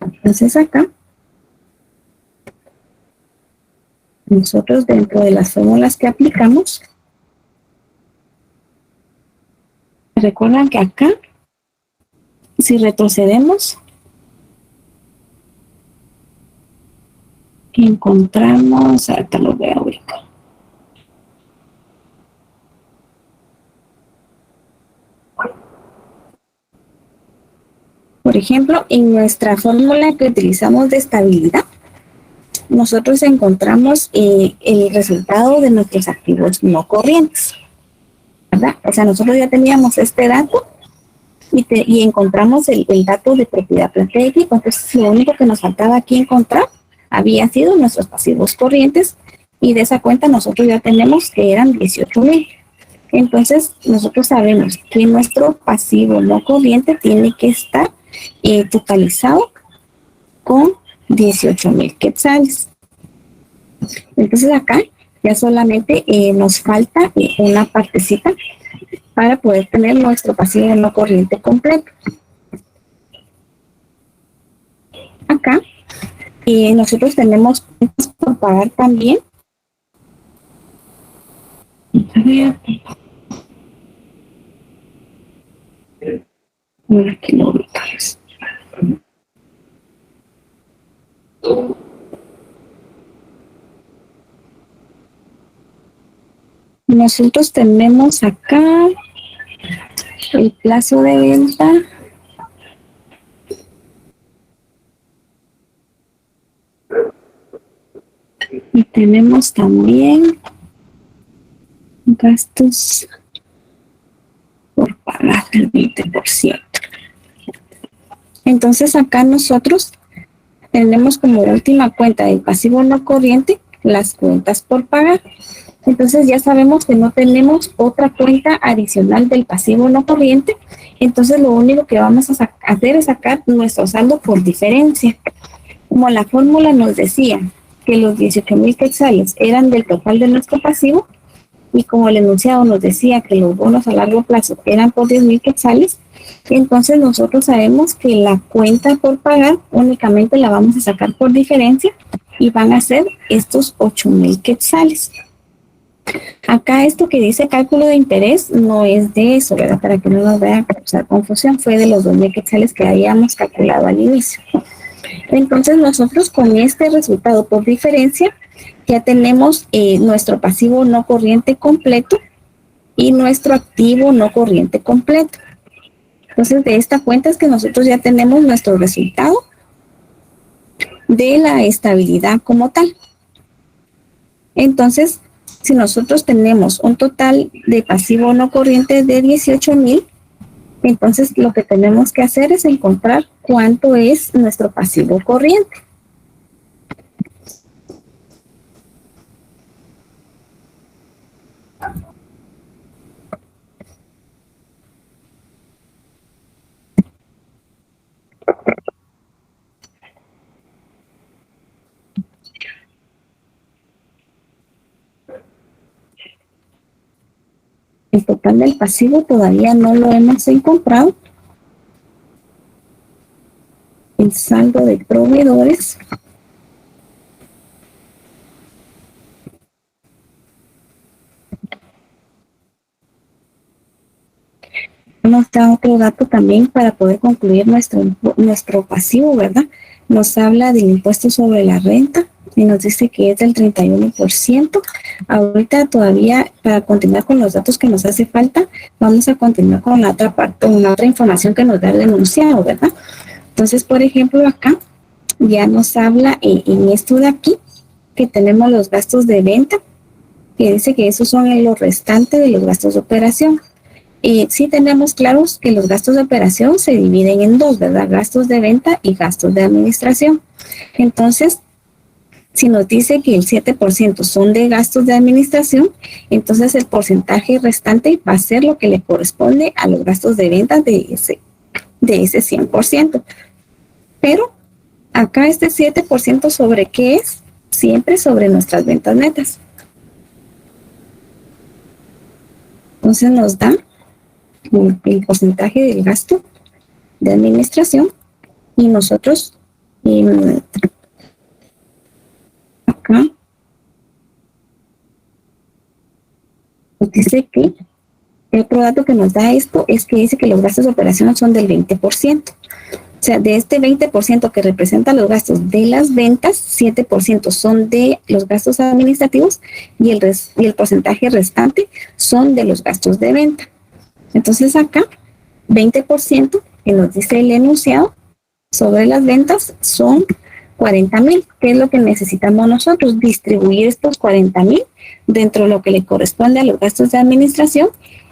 Entonces acá, nosotros dentro de las fórmulas que aplicamos, recuerdan que acá, si retrocedemos, encontramos, acá lo voy a ubicar. Por ejemplo, en nuestra fórmula que utilizamos de estabilidad, nosotros encontramos el resultado de nuestros activos no corrientes, ¿verdad? O sea, nosotros ya teníamos este dato y encontramos el dato de propiedad, planta y equipo. Entonces, lo único que nos faltaba aquí encontrar había sido nuestros pasivos corrientes, y de esa cuenta nosotros ya tenemos que eran 18,000. Entonces, nosotros sabemos que nuestro pasivo no corriente tiene que estar totalizado con 18,000 quetzales. Entonces, acá ya solamente nos falta una partecita para poder tener nuestro pasivo no corriente completo. Acá nosotros tenemos cuentas por pagar también. Aquí lo ubicamos. Nosotros tenemos acá el plazo de venta. Y tenemos también gastos por pagar el 20%. Entonces acá nosotros tenemos como última cuenta del pasivo no corriente las cuentas por pagar. Entonces ya sabemos que no tenemos otra cuenta adicional del pasivo no corriente. Entonces lo único que vamos a hacer es sacar nuestro saldo por diferencia. Como la fórmula nos decía que los 18,000 quetzales eran del total de nuestro pasivo, y como el enunciado nos decía que los bonos a largo plazo eran por 10,000 quetzales, entonces nosotros sabemos que la cuenta por pagar únicamente la vamos a sacar por diferencia y van a ser estos 8,000 quetzales. Acá esto que dice cálculo de interés no es de eso, ¿verdad? Para que no nos vaya a causar confusión, fue de los 2,000 quetzales que habíamos calculado al inicio. Entonces nosotros con este resultado por diferencia ya tenemos nuestro pasivo no corriente completo y nuestro activo no corriente completo. Entonces de esta cuenta es que nosotros ya tenemos nuestro resultado de la estabilidad como tal. Entonces, si nosotros tenemos un total de pasivo no corriente de 18,000, entonces lo que tenemos que hacer es encontrar cuánto es nuestro pasivo corriente. El total del pasivo todavía no lo hemos encontrado. El saldo de proveedores. Nos da otro dato también para poder concluir nuestro pasivo, ¿verdad? Nos habla del impuesto sobre la renta y nos dice que es del 31%. Ahorita todavía, para continuar con los datos que nos hace falta, vamos a continuar con la otra parte, una otra información que nos da el enunciado, ¿verdad? Entonces, por ejemplo, acá ya nos habla en esto de aquí, que tenemos los gastos de venta, que dice que esos son los restantes de los gastos de operación. Sí tenemos claros que los gastos de operación se dividen en dos, ¿verdad? Gastos de venta y gastos de administración. Entonces, si nos dice que el 7% son de gastos de administración, entonces el porcentaje restante va a ser lo que le corresponde a los gastos de venta de ese 100%. Pero acá este 7% ¿sobre qué es? Siempre sobre nuestras ventas netas. Entonces nos da el porcentaje del gasto de administración y nosotros acá nos dice que el otro dato que nos da esto es que dice que los gastos de operación son del 20%. O sea, de este 20% que representa los gastos de las ventas, 7% son de los gastos administrativos y el porcentaje restante son de los gastos de venta. Entonces acá, 20% que nos dice el enunciado sobre las ventas son 40,000, que es lo que necesitamos nosotros, distribuir estos 40,000 dentro de lo que le corresponde a los gastos de administración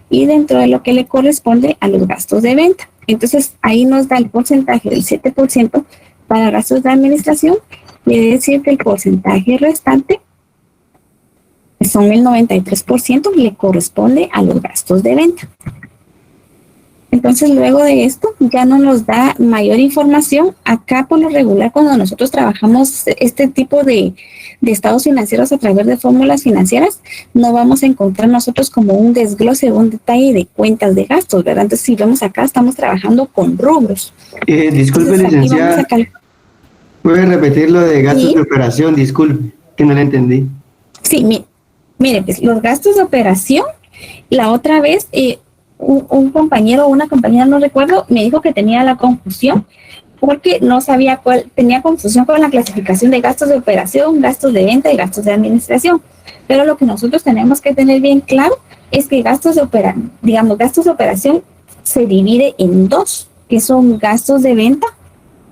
y dentro de lo que le corresponde a los gastos de venta. Entonces ahí nos da el porcentaje del 7% para gastos de administración, quiere decir que el porcentaje restante son el 93% y le corresponde a los gastos de venta. Entonces, luego de esto, ya no nos da mayor información. Acá, por lo regular, cuando nosotros trabajamos este tipo de estados financieros a través de fórmulas financieras, no vamos a encontrar nosotros como un desglose o un detalle de cuentas de gastos, ¿verdad? Entonces, si vemos acá, estamos trabajando con rubros. Disculpe, Entonces, licenciada. ¿Puede repetir lo de gastos de operación? Disculpe, que no lo entendí. Sí, mire, pues los gastos de operación, la otra vez... un compañero o una compañera, no recuerdo, me dijo que tenía la confusión porque no sabía tenía confusión con la clasificación de gastos de operación, gastos de venta y gastos de administración. Pero lo que nosotros tenemos que tener bien claro es que gastos de operación se divide en dos, que son gastos de venta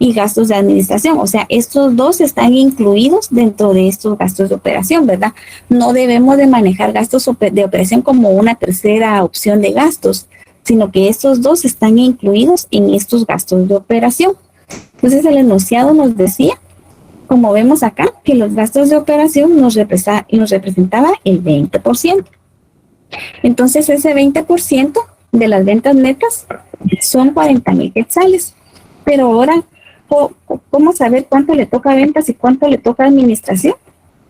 y gastos de administración. O sea, estos dos están incluidos dentro de estos gastos de operación, ¿verdad? No debemos de manejar gastos de operación como una tercera opción de gastos, sino que estos dos están incluidos en estos gastos de operación. Entonces, el enunciado nos decía, como vemos acá, que los gastos de operación nos representaba el 20%. Entonces, ese 20% de las ventas netas son 40,000 quetzales. Pero ahora, ¿cómo saber cuánto le toca a ventas y cuánto le toca a administración?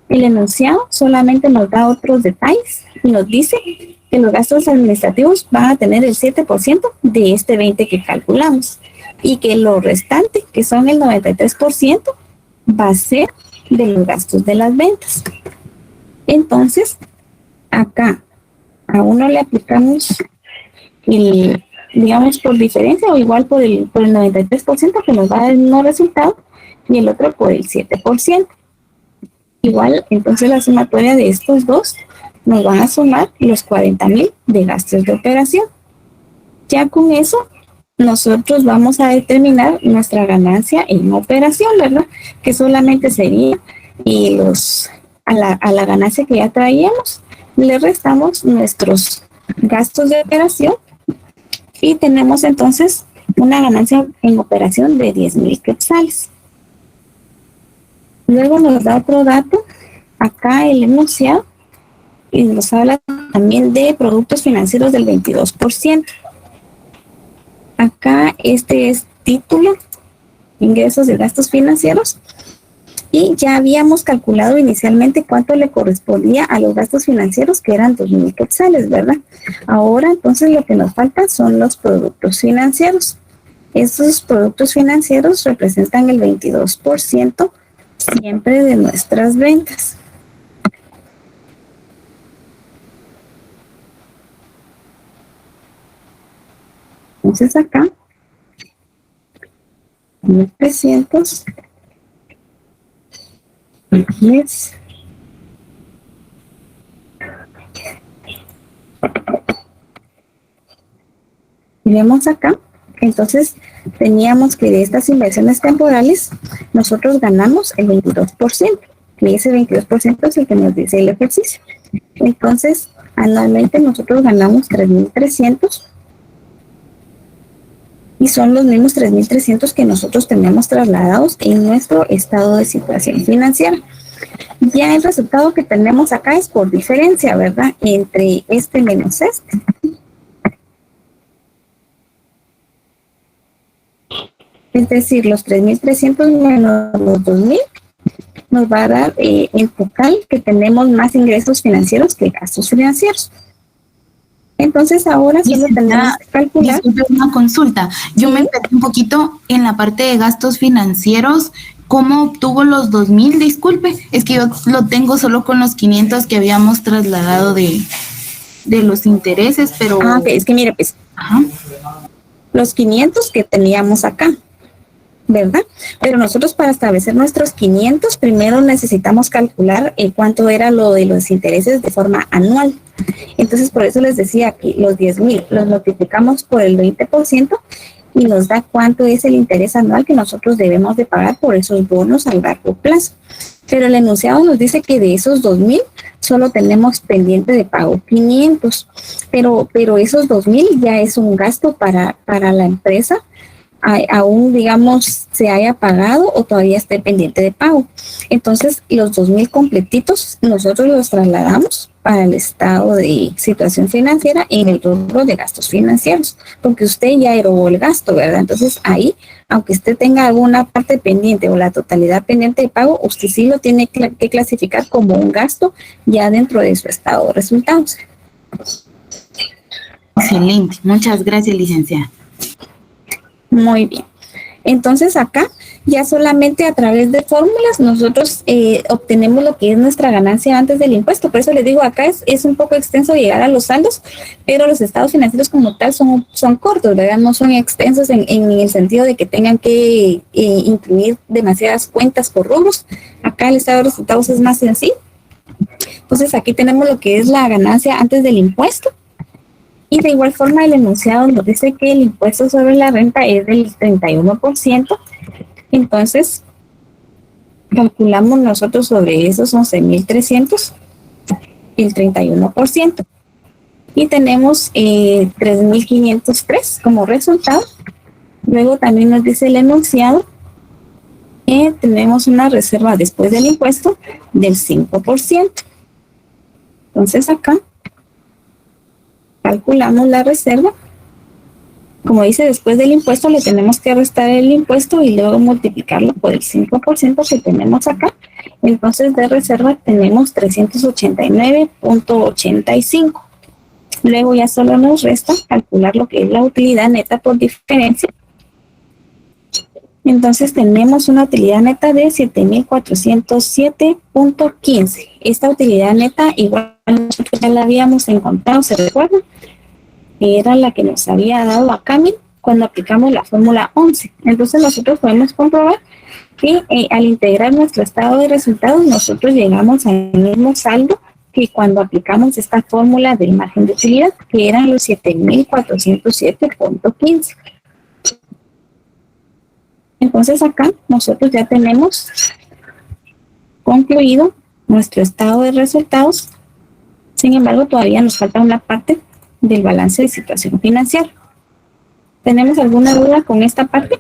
El enunciado solamente nos da otros detalles y nos dice que los gastos administrativos van a tener el 7% de este 20% que calculamos y que lo restante, que son el 93%, va a ser de los gastos de las ventas. Entonces, acá a uno le aplicamos digamos por diferencia o igual por el 93% que nos va a dar el no resultado y el otro por el 7%. Igual, entonces la sumatoria de estos dos nos van a sumar los 40,000 de gastos de operación. Ya con eso, nosotros vamos a determinar nuestra ganancia en operación, ¿verdad? Que solamente sería a la ganancia que ya traíamos, le restamos nuestros gastos de operación y tenemos entonces una ganancia en operación de 10,000 quetzales. Luego nos da otro dato, acá el enunciado, y nos habla también de productos financieros del 22%. Acá este es título, ingresos y gastos financieros, y ya habíamos calculado inicialmente cuánto le correspondía a los gastos financieros, que eran 2,000 quetzales, ¿verdad? Ahora entonces lo que nos falta son los productos financieros. Esos productos financieros representan el 22% siempre de nuestras ventas. Entonces acá, 1,300, 10. Y vemos acá, entonces teníamos que de estas inversiones temporales, nosotros ganamos el 22%, y ese 22% es el que nos dice el ejercicio. Entonces, anualmente nosotros ganamos 3,300, y son los mismos 3,300 que nosotros tenemos trasladados en nuestro estado de situación financiera. Ya el resultado que tenemos acá es por diferencia, ¿verdad? Entre este menos este. Es decir, los 3,300 menos los 2,000 nos va a dar el total que tenemos más ingresos financieros que gastos financieros. Entonces ahora solo tenemos que calcular. Disculpe, una consulta. Yo me perdí un poquito en la parte de gastos financieros. ¿Cómo obtuvo los 2,000? Disculpe, es que yo lo tengo solo con los 500 que habíamos trasladado de los intereses, pero... Ok, es que mire, pues, los 500 que teníamos acá, ¿verdad? Pero nosotros para establecer nuestros 500, primero necesitamos calcular cuánto era lo de los intereses de forma anual. Entonces, por eso les decía que los 10,000 los multiplicamos por el 20% y nos da cuánto es el interés anual que nosotros debemos de pagar por esos bonos a largo plazo. Pero el enunciado nos dice que de esos 2,000 solo tenemos pendiente de pago 500, pero esos 2,000 ya es un gasto para la empresa, aún digamos se haya pagado o todavía esté pendiente de pago. Entonces los 2,000 completitos nosotros los trasladamos para el estado de situación financiera en el rubro de gastos financieros, porque usted ya erogó el gasto, ¿verdad? Entonces ahí, aunque usted tenga alguna parte pendiente o la totalidad pendiente de pago, usted sí lo tiene que clasificar como un gasto ya dentro de su estado de resultados. Excelente, muchas gracias, licenciada. Muy bien. Entonces acá ya solamente a través de fórmulas nosotros obtenemos lo que es nuestra ganancia antes del impuesto. Por eso les digo, acá es un poco extenso llegar a los saldos, pero los estados financieros como tal son cortos, ¿verdad? No son extensos en el sentido de que tengan que incluir demasiadas cuentas por rubros. Acá el estado de resultados es más sencillo. Entonces aquí tenemos lo que es la ganancia antes del impuesto. Y de igual forma el enunciado nos dice que el impuesto sobre la renta es del 31%. Entonces, calculamos nosotros sobre esos 11,300 el 31%. Y tenemos 3,503 como resultado. Luego también nos dice el enunciado que tenemos una reserva después del impuesto del 5%. Entonces acá calculamos la reserva. Como dice, después del impuesto le tenemos que restar el impuesto y luego multiplicarlo por el 5% que tenemos acá. Entonces de reserva tenemos 389.85. Luego ya solo nos resta calcular lo que es la utilidad neta por diferencia. Entonces tenemos una utilidad neta de 7,407.15. Esta utilidad neta igual nosotros ya la habíamos encontrado, ¿se recuerdan? Era la que nos había dado a Camil cuando aplicamos la fórmula 11. Entonces nosotros podemos comprobar que al integrar nuestro estado de resultados nosotros llegamos al mismo saldo que cuando aplicamos esta fórmula del margen de utilidad, que eran los 7,407.15. Entonces acá nosotros ya tenemos concluido nuestro estado de resultados. Sin embargo, todavía nos falta una parte del balance de situación financiera. ¿Tenemos alguna duda con esta parte?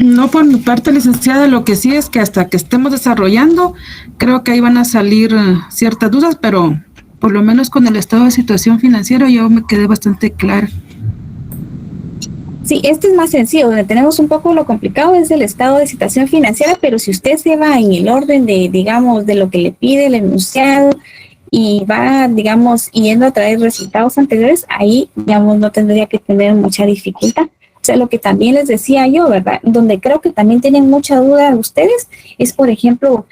No, por mi parte, licenciada, lo que sí es que hasta que estemos desarrollando, creo que ahí van a salir ciertas dudas, pero por lo menos con el estado de situación financiera yo me quedé bastante clara. Sí, este es más sencillo. Donde tenemos un poco lo complicado es el estado de situación financiera, pero si usted se va en el orden de, digamos, de lo que le pide el enunciado y va, digamos, yendo a traer resultados anteriores, ahí, digamos, no tendría que tener mucha dificultad. O sea, lo que también les decía yo, ¿verdad? Donde creo que también tienen mucha duda ustedes es, por ejemplo,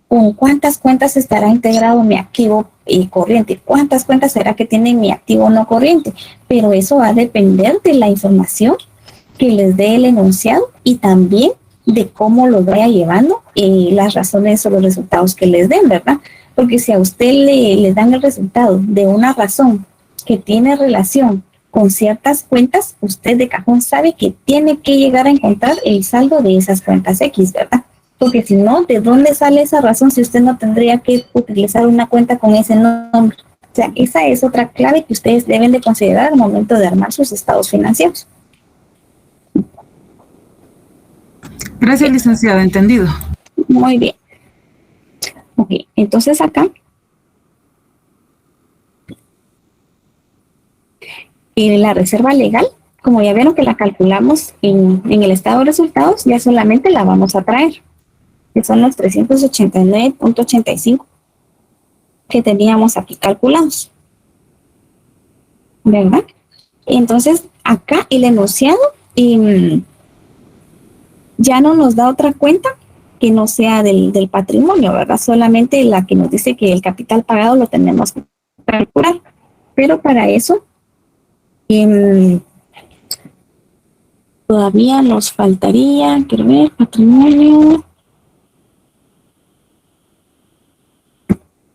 con cuántas cuentas estará integrado mi activo corriente, cuántas cuentas será que tiene mi activo no corriente, pero eso va a depender de la información que les dé el enunciado y también de cómo lo vaya llevando y las razones o los resultados que les den, ¿verdad? Porque si a usted le dan el resultado de una razón que tiene relación con ciertas cuentas, usted de cajón sabe que tiene que llegar a encontrar el saldo de esas cuentas X, ¿verdad? Porque si no, ¿de dónde sale esa razón si usted no tendría que utilizar una cuenta con ese nombre? O sea, esa es otra clave que ustedes deben de considerar al momento de armar sus estados financieros. Gracias, licenciada, entendido. Muy bien. Ok, entonces acá la reserva legal, como ya vieron que la calculamos en el estado de resultados, ya solamente la vamos a traer, que son los 389.85 que teníamos aquí calculados, ¿verdad? Entonces, acá el enunciado ya no nos da otra cuenta que no sea del patrimonio, ¿verdad? Solamente la que nos dice que el capital pagado lo tenemos que calcular. Pero para eso, todavía nos faltaría, quiero ver, patrimonio.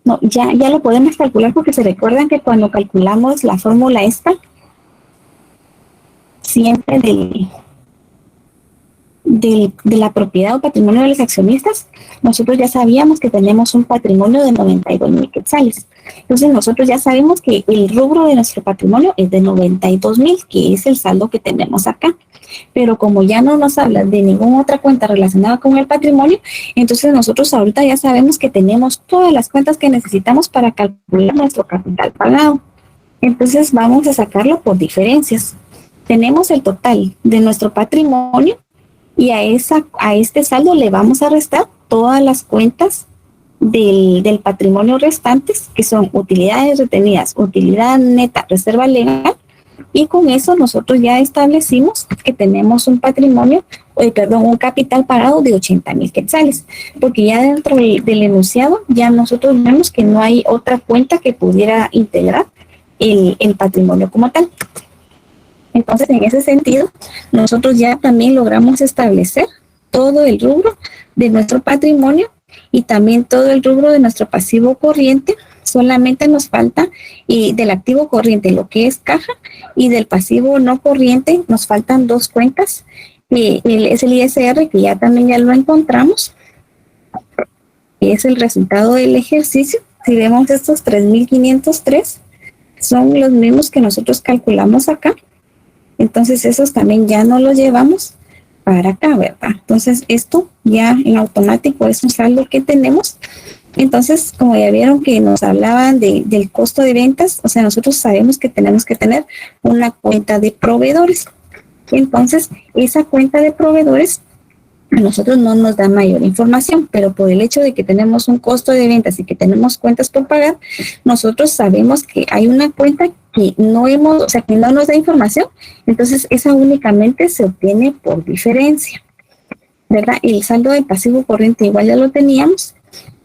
No, ya lo podemos calcular porque se recuerdan que cuando calculamos la fórmula esta, siempre de la propiedad o patrimonio de los accionistas, nosotros ya sabíamos que tenemos un patrimonio de 92,000 quetzales. Entonces nosotros ya sabemos que el rubro de nuestro patrimonio es de 92,000, que es el saldo que tenemos acá. Pero como ya no nos habla de ninguna otra cuenta relacionada con el patrimonio, entonces nosotros ahorita ya sabemos que tenemos todas las cuentas que necesitamos para calcular nuestro capital pagado. Entonces vamos a sacarlo por diferencias. Tenemos el total de nuestro patrimonio y a este saldo le vamos a restar todas las cuentas del patrimonio restantes, que son utilidades retenidas, utilidad neta, reserva legal, y con eso nosotros ya establecimos que tenemos un un capital pagado de 80,000 quetzales, porque ya dentro del enunciado ya nosotros vemos que no hay otra cuenta que pudiera integrar el patrimonio como tal. Entonces, en ese sentido, nosotros ya también logramos establecer todo el rubro de nuestro patrimonio y también todo el rubro de nuestro pasivo corriente. Solamente nos falta del activo corriente lo que es caja, y del pasivo no corriente nos faltan dos cuentas. Es el ISR, que ya lo encontramos, es el resultado del ejercicio. Si vemos estos 3,503, son los mismos que nosotros calculamos acá. Entonces esos también ya no los llevamos para acá, ¿verdad? Entonces esto ya en automático es un saldo que tenemos. Entonces, como ya vieron que nos hablaban del costo de ventas, o sea, nosotros sabemos que tenemos que tener una cuenta de proveedores. Entonces, esa cuenta de proveedores a nosotros no nos da mayor información, pero por el hecho de que tenemos un costo de ventas y que tenemos cuentas por pagar, nosotros sabemos que hay una cuenta que que no nos da información. Entonces, esa únicamente se obtiene por diferencia, ¿verdad? El saldo del pasivo corriente igual ya lo teníamos.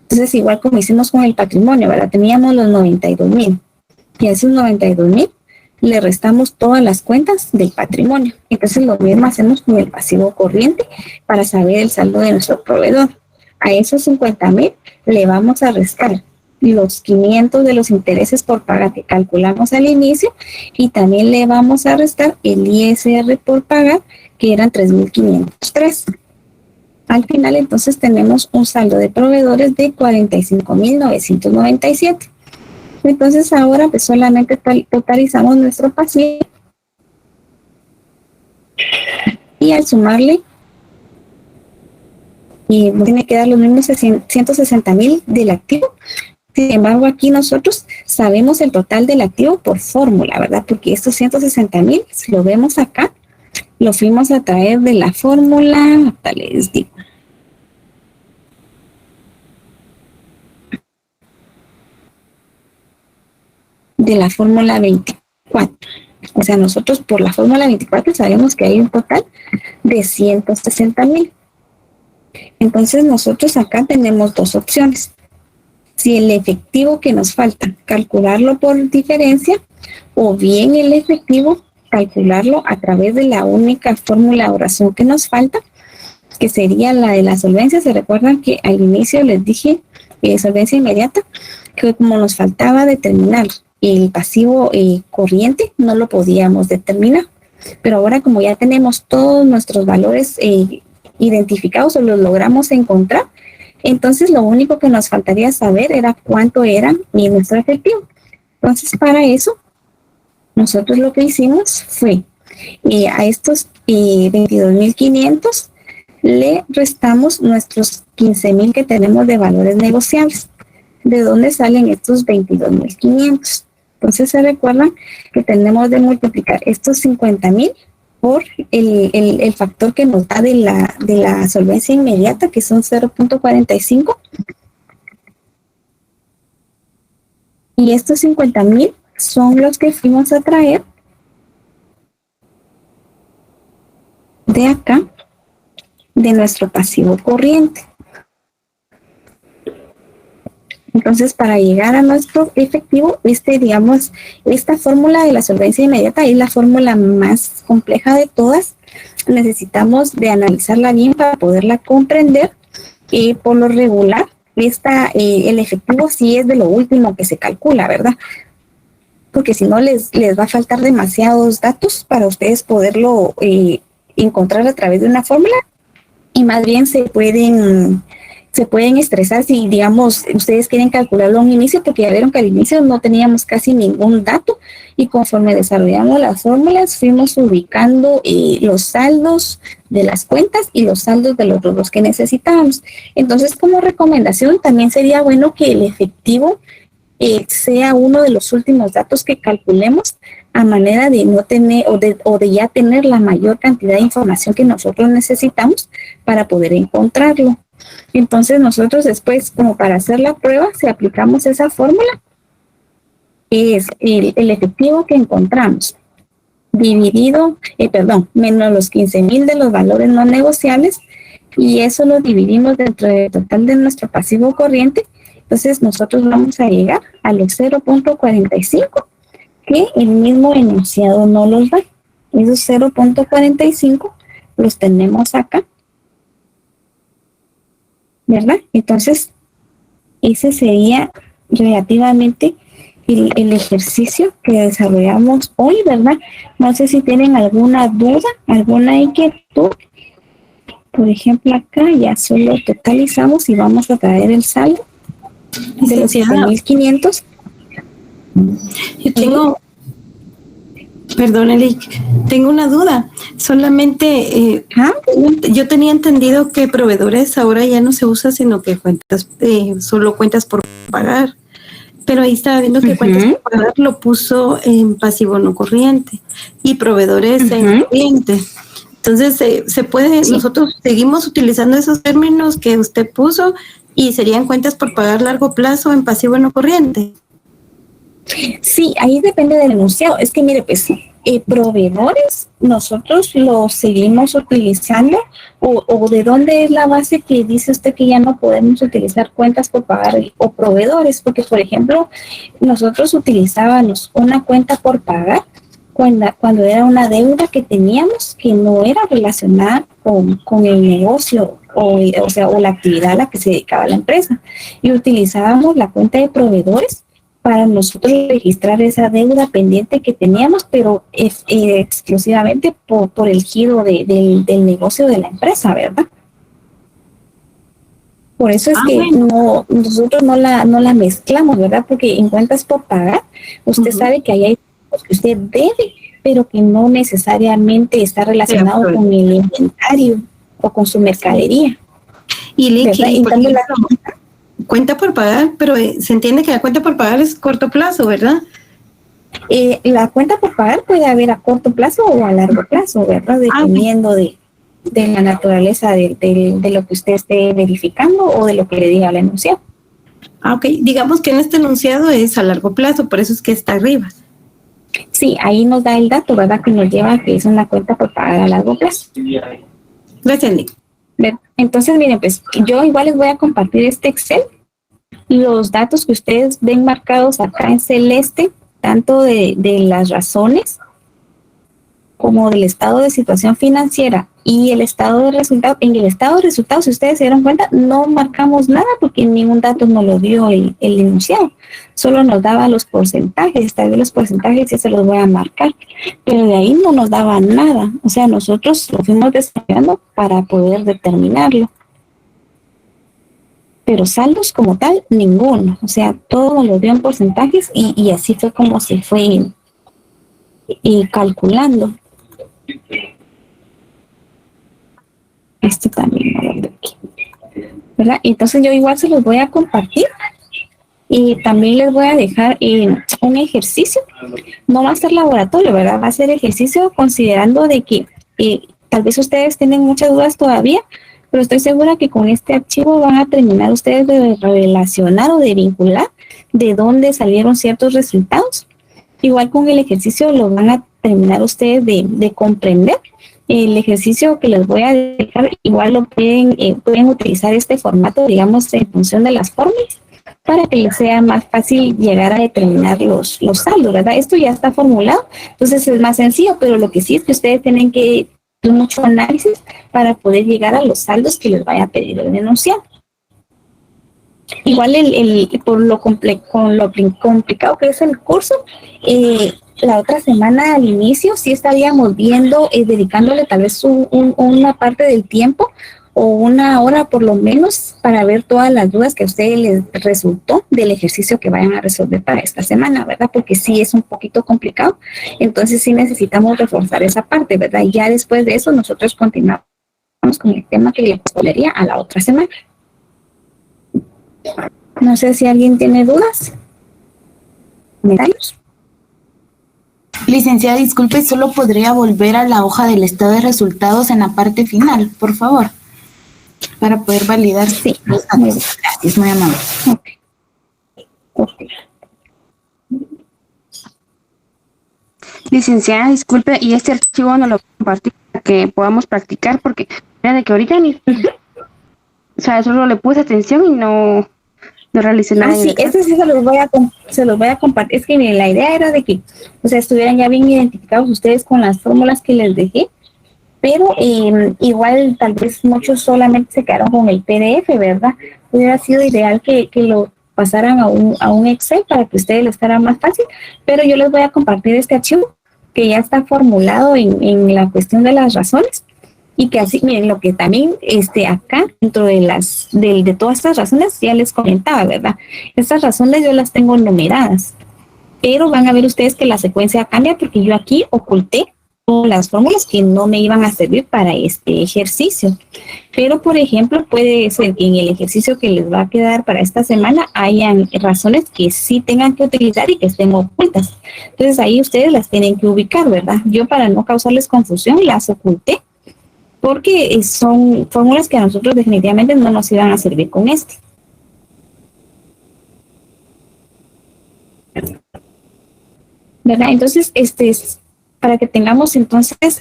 Entonces, igual como hicimos con el patrimonio, ¿verdad? Teníamos los 92,000. Y a esos 92,000 le restamos todas las cuentas del patrimonio. Entonces, lo mismo hacemos con el pasivo corriente para saber el saldo de nuestro proveedor. A esos 50,000 le vamos a restar los 500 de los intereses por pagar que calculamos al inicio, y también le vamos a restar el ISR por pagar, que eran 3,503. Al final, entonces, tenemos un saldo de proveedores de 45,997. Entonces, ahora pues solamente totalizamos nuestro pasivo y al sumarle y tiene que dar los mismos 160,000 del activo. Sin embargo, aquí nosotros sabemos el total del activo por fórmula, ¿verdad? Porque estos 160,000, si lo vemos acá, lo fuimos a traer de la fórmula, tal les digo. De la fórmula 24. O sea, nosotros por la fórmula 24 sabemos que hay un total de 160,000. Entonces nosotros acá tenemos dos opciones. Si el efectivo que nos falta, calcularlo por diferencia, o bien el efectivo, calcularlo a través de la única fórmula o razón que nos falta, que sería la de la solvencia. Se recuerdan que al inicio les dije solvencia inmediata, que como nos faltaba determinar el pasivo corriente, no lo podíamos determinar. Pero ahora, como ya tenemos todos nuestros valores identificados o los logramos encontrar, entonces lo único que nos faltaría saber era cuánto era nuestro efectivo. Entonces, para eso, nosotros lo que hicimos fue a estos 22,500 le restamos nuestros 15,000 que tenemos de valores negociables. ¿De dónde salen estos 22,500? Entonces se recuerdan que tenemos de multiplicar estos 50,000 por el factor que nos da de la solvencia inmediata, que son 0.45. Y estos 50,000 son los que fuimos a traer de acá, de nuestro pasivo corriente. Entonces, para llegar a nuestro efectivo, esta fórmula de la solvencia inmediata es la fórmula más compleja de todas. Necesitamos de analizarla bien para poderla comprender. Por lo regular, el efectivo sí es de lo último que se calcula, ¿verdad? Porque si no, les va a faltar demasiados datos para ustedes poderlo encontrar a través de una fórmula, y más bien se pueden estresar si, digamos, ustedes quieren calcularlo a un inicio, porque ya vieron que al inicio no teníamos casi ningún dato, y conforme desarrollamos las fórmulas fuimos ubicando los saldos de las cuentas y los saldos de los rubros que necesitábamos. Entonces, como recomendación, también sería bueno que el efectivo sea uno de los últimos datos que calculemos, a manera de no tener o de ya tener la mayor cantidad de información que nosotros necesitamos para poder encontrarlo. Entonces nosotros después, como para hacer la prueba, si aplicamos esa fórmula, es el efectivo que encontramos dividido, menos los 15,000 de los valores no negociables, y eso lo dividimos dentro del total de nuestro pasivo corriente. Entonces nosotros vamos a llegar a los 0.45 que el mismo enunciado no los da. Esos 0.45 los tenemos acá, ¿verdad? Entonces, ese sería relativamente el ejercicio que desarrollamos hoy, ¿verdad? No sé si tienen alguna duda, alguna inquietud. Por ejemplo, acá ya solo totalizamos y vamos a traer el saldo de los 7,500. Yo tengo, perdón, Eric, tengo una duda. Solamente yo tenía entendido que proveedores ahora ya no se usa, sino que cuentas, solo cuentas por pagar. Pero ahí estaba viendo que cuentas por pagar lo puso en pasivo no corriente y proveedores en corriente. Entonces, se puede, nosotros seguimos utilizando esos términos que usted puso y serían cuentas por pagar largo plazo en pasivo no corriente. Sí, ahí depende del enunciado. Es que mire, pues, proveedores, nosotros los seguimos utilizando, o de dónde es la base que dice usted que ya no podemos utilizar cuentas por pagar o proveedores, porque por ejemplo, nosotros utilizábamos una cuenta por pagar cuando era una deuda que teníamos que no era relacionada con el negocio o la actividad a la que se dedicaba la empresa, y utilizábamos la cuenta de proveedores para nosotros registrar esa deuda pendiente que teníamos, pero exclusivamente por el giro del negocio de la empresa, ¿verdad? Por eso es que nosotros no la mezclamos, ¿verdad? Porque en cuentas por pagar, usted sabe que hay cosas que usted debe, pero que no necesariamente está relacionado con el inventario o con su mercadería. Y Licky, cuenta por pagar, pero se entiende que la cuenta por pagar es corto plazo, ¿verdad? La cuenta por pagar puede haber a corto plazo o a largo plazo, ¿verdad? Dependiendo de la naturaleza de lo que usted esté verificando o de lo que le diga el enunciado. Ok, digamos que en este enunciado es a largo plazo, por eso es que está arriba. Sí, ahí nos da el dato, ¿verdad? Que nos lleva a que es una cuenta por pagar a largo plazo. Gracias, Nick. Entonces, miren, pues yo igual les voy a compartir este Excel. Los datos que ustedes ven marcados acá en celeste, tanto de las razones como del estado de situación financiera y el estado de resultados. En el estado de resultados, si ustedes se dieron cuenta, no marcamos nada porque ningún dato nos lo dio el enunciado. Solo nos daba los porcentajes. Tal vez los porcentajes ya se los voy a marcar, pero de ahí no nos daba nada. O sea, nosotros lo fuimos desarrollando para poder determinarlo. Pero saldos como tal, ninguno. O sea, todo nos lo dio en porcentajes y así fue como se fue calculando. Esto también lo veo aquí, ¿verdad? Entonces yo igual se los voy a compartir y también les voy a dejar un ejercicio. No va a ser laboratorio, ¿verdad? Va a ser ejercicio considerando de que tal vez ustedes tienen muchas dudas todavía, pero estoy segura que con este archivo van a terminar ustedes de relacionar o de vincular de dónde salieron ciertos resultados. Igual con el ejercicio lo van a terminar ustedes de comprender. El ejercicio que les voy a dejar, igual lo pueden utilizar este formato, digamos, en función de las fórmulas, para que les sea más fácil llegar a determinar los saldos, ¿verdad? Esto ya está formulado, entonces es más sencillo, pero lo que sí es que ustedes tienen que hacer mucho análisis para poder llegar a los saldos que les vaya a pedir el enunciado. Igual por lo complicado que es el curso, la otra semana al inicio sí estaríamos viendo, dedicándole tal vez una parte del tiempo o una hora por lo menos para ver todas las dudas que a ustedes les resultó del ejercicio que vayan a resolver para esta semana, ¿verdad? Porque sí es un poquito complicado, entonces sí necesitamos reforzar esa parte, ¿verdad? Y ya después de eso nosotros continuamos con el tema que le correspondería a la otra semana. No sé si alguien tiene dudas. ¿Comentarios? Licenciada, disculpe, solo podría volver a la hoja del estado de resultados en la parte final, por favor, para poder validar. Sí, gracias, muy amable. Okay. Licenciada, disculpe, y este archivo no lo compartí para que podamos practicar, porque mira de que ahorita o sea, solo le puse atención y no realicé nada. Sí, este sí se los voy a compartir. Es que miren, la idea era de que, o sea, estuvieran ya bien identificados ustedes con las fórmulas que les dejé, pero igual tal vez muchos solamente se quedaron con el PDF, ¿verdad? Hubiera sido ideal que lo pasaran a un Excel para que ustedes les fuera más fácil, pero yo les voy a compartir este archivo que ya está formulado en la cuestión de las razones. Y que así, miren, lo que también acá, dentro de todas estas razones, ya les comentaba, ¿verdad? Estas razones yo las tengo numeradas, pero van a ver ustedes que la secuencia cambia porque yo aquí oculté todas las fórmulas que no me iban a servir para este ejercicio. Pero, por ejemplo, puede ser que en el ejercicio que les va a quedar para esta semana hayan razones que sí tengan que utilizar y que estén ocultas. Entonces, ahí ustedes las tienen que ubicar, ¿verdad? Yo, para no causarles confusión, las oculté, porque son fórmulas que a nosotros definitivamente no nos iban a servir con este. ¿Verdad? Entonces, para que tengamos entonces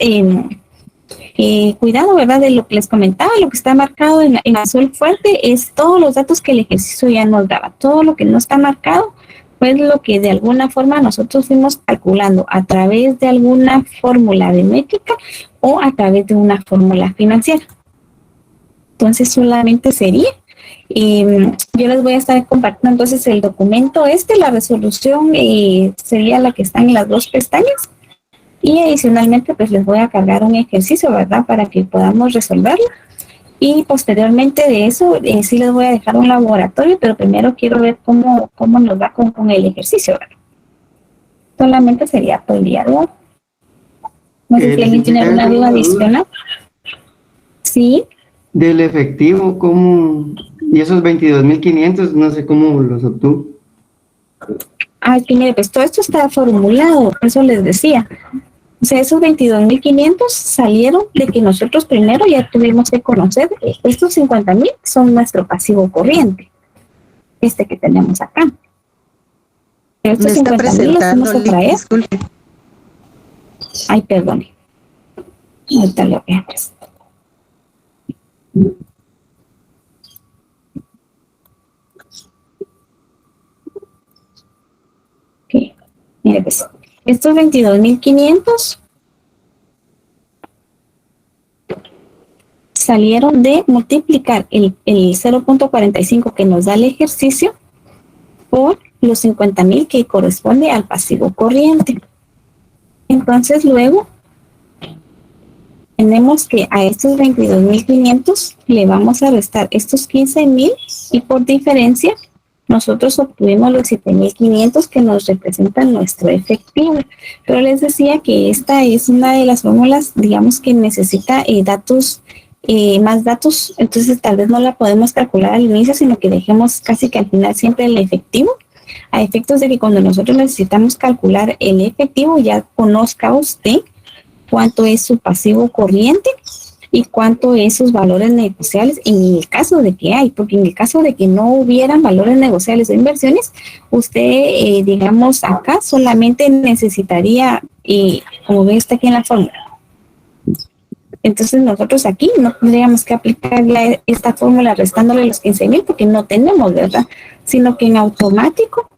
cuidado, ¿verdad? De lo que les comentaba, lo que está marcado en azul fuerte es todos los datos que el ejercicio ya nos daba. Todo lo que no está marcado fue lo que de alguna forma nosotros fuimos calculando a través de alguna fórmula de métrica o a través de una fórmula financiera. Entonces solamente sería, yo les voy a estar compartiendo entonces el documento la resolución sería la que está en las dos pestañas y adicionalmente pues les voy a cargar un ejercicio, ¿verdad? Para que podamos resolverlo. Y posteriormente de eso, sí les voy a dejar un laboratorio, pero primero quiero ver cómo nos va con el ejercicio, ¿verdad? Solamente sería todo el día de hoy. No sé si alguien tiene alguna duda adicional. Sí. del efectivo, ¿cómo? Y esos 22.500, no sé cómo los obtuvo. Ah, que mire, pues todo esto está formulado, por eso les decía. O sea, esos 22.500 salieron de que nosotros primero ya tuvimos que conocer, estos 50.000 son nuestro pasivo corriente, este que tenemos acá. Estos 50.000 los vamos a traer. Disculpe. Ay, perdone. Ahorita lo voy a presentar. Ok, mire pues, estos 22.500 salieron de multiplicar el 0.45 que nos da el ejercicio por los 50.000 que corresponde al pasivo corriente. Entonces luego tenemos que a estos 22.500 le vamos a restar estos 15.000 y por diferencia nosotros obtuvimos los 7.500 que nos representan nuestro efectivo. Pero les decía que esta es una de las fórmulas, digamos, que necesita más datos, entonces tal vez no la podemos calcular al inicio, sino que dejemos casi que al final siempre el efectivo, a efectos de que cuando nosotros necesitamos calcular el efectivo ya conozca usted cuánto es su pasivo corriente y cuánto es sus valores negociables en el caso de que hay, porque en el caso de que no hubieran valores negociables o inversiones, usted, digamos, acá solamente necesitaría, como ve usted aquí en la fórmula. Entonces nosotros aquí no tendríamos que aplicar esta fórmula restándole los 15.000 porque no tenemos, ¿verdad? Sino que en automático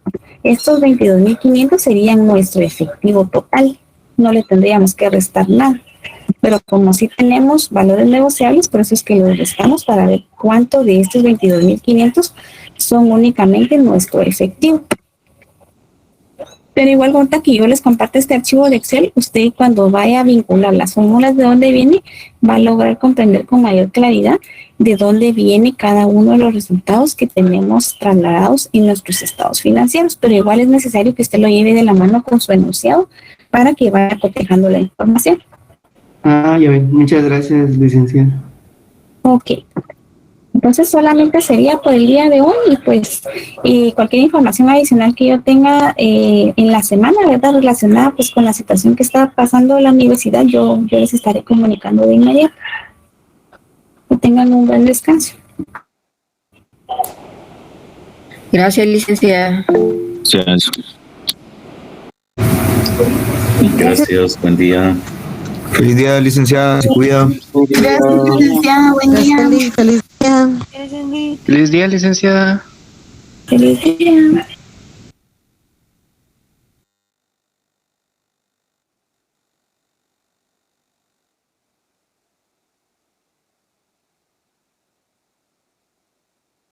estos 22.500 serían nuestro efectivo total. No le tendríamos que restar nada. Pero como sí tenemos valores negociables, por eso es que los restamos para ver cuánto de estos 22.500 son únicamente nuestro efectivo. Pero igual ahorita que yo les comparto este archivo de Excel, usted cuando vaya a vincular las fórmulas de dónde viene, va a lograr comprender con mayor claridad de dónde viene cada uno de los resultados que tenemos trasladados en nuestros estados financieros. Pero igual es necesario que usted lo lleve de la mano con su enunciado para que vaya cotejando la información. Ah, ya ven. Muchas gracias, licenciada. Ok. Entonces solamente sería por el día de hoy y pues cualquier información adicional que yo tenga en la semana, ¿verdad? Relacionada pues con la situación que está pasando en la universidad, yo les estaré comunicando de inmediato. Que tengan un buen descanso. Gracias, licenciada. Gracias, buen día. Feliz día, licenciada, se cuida. Gracias, licenciada, buen día. Feliz día. Feliz día, licenciada. Feliz día.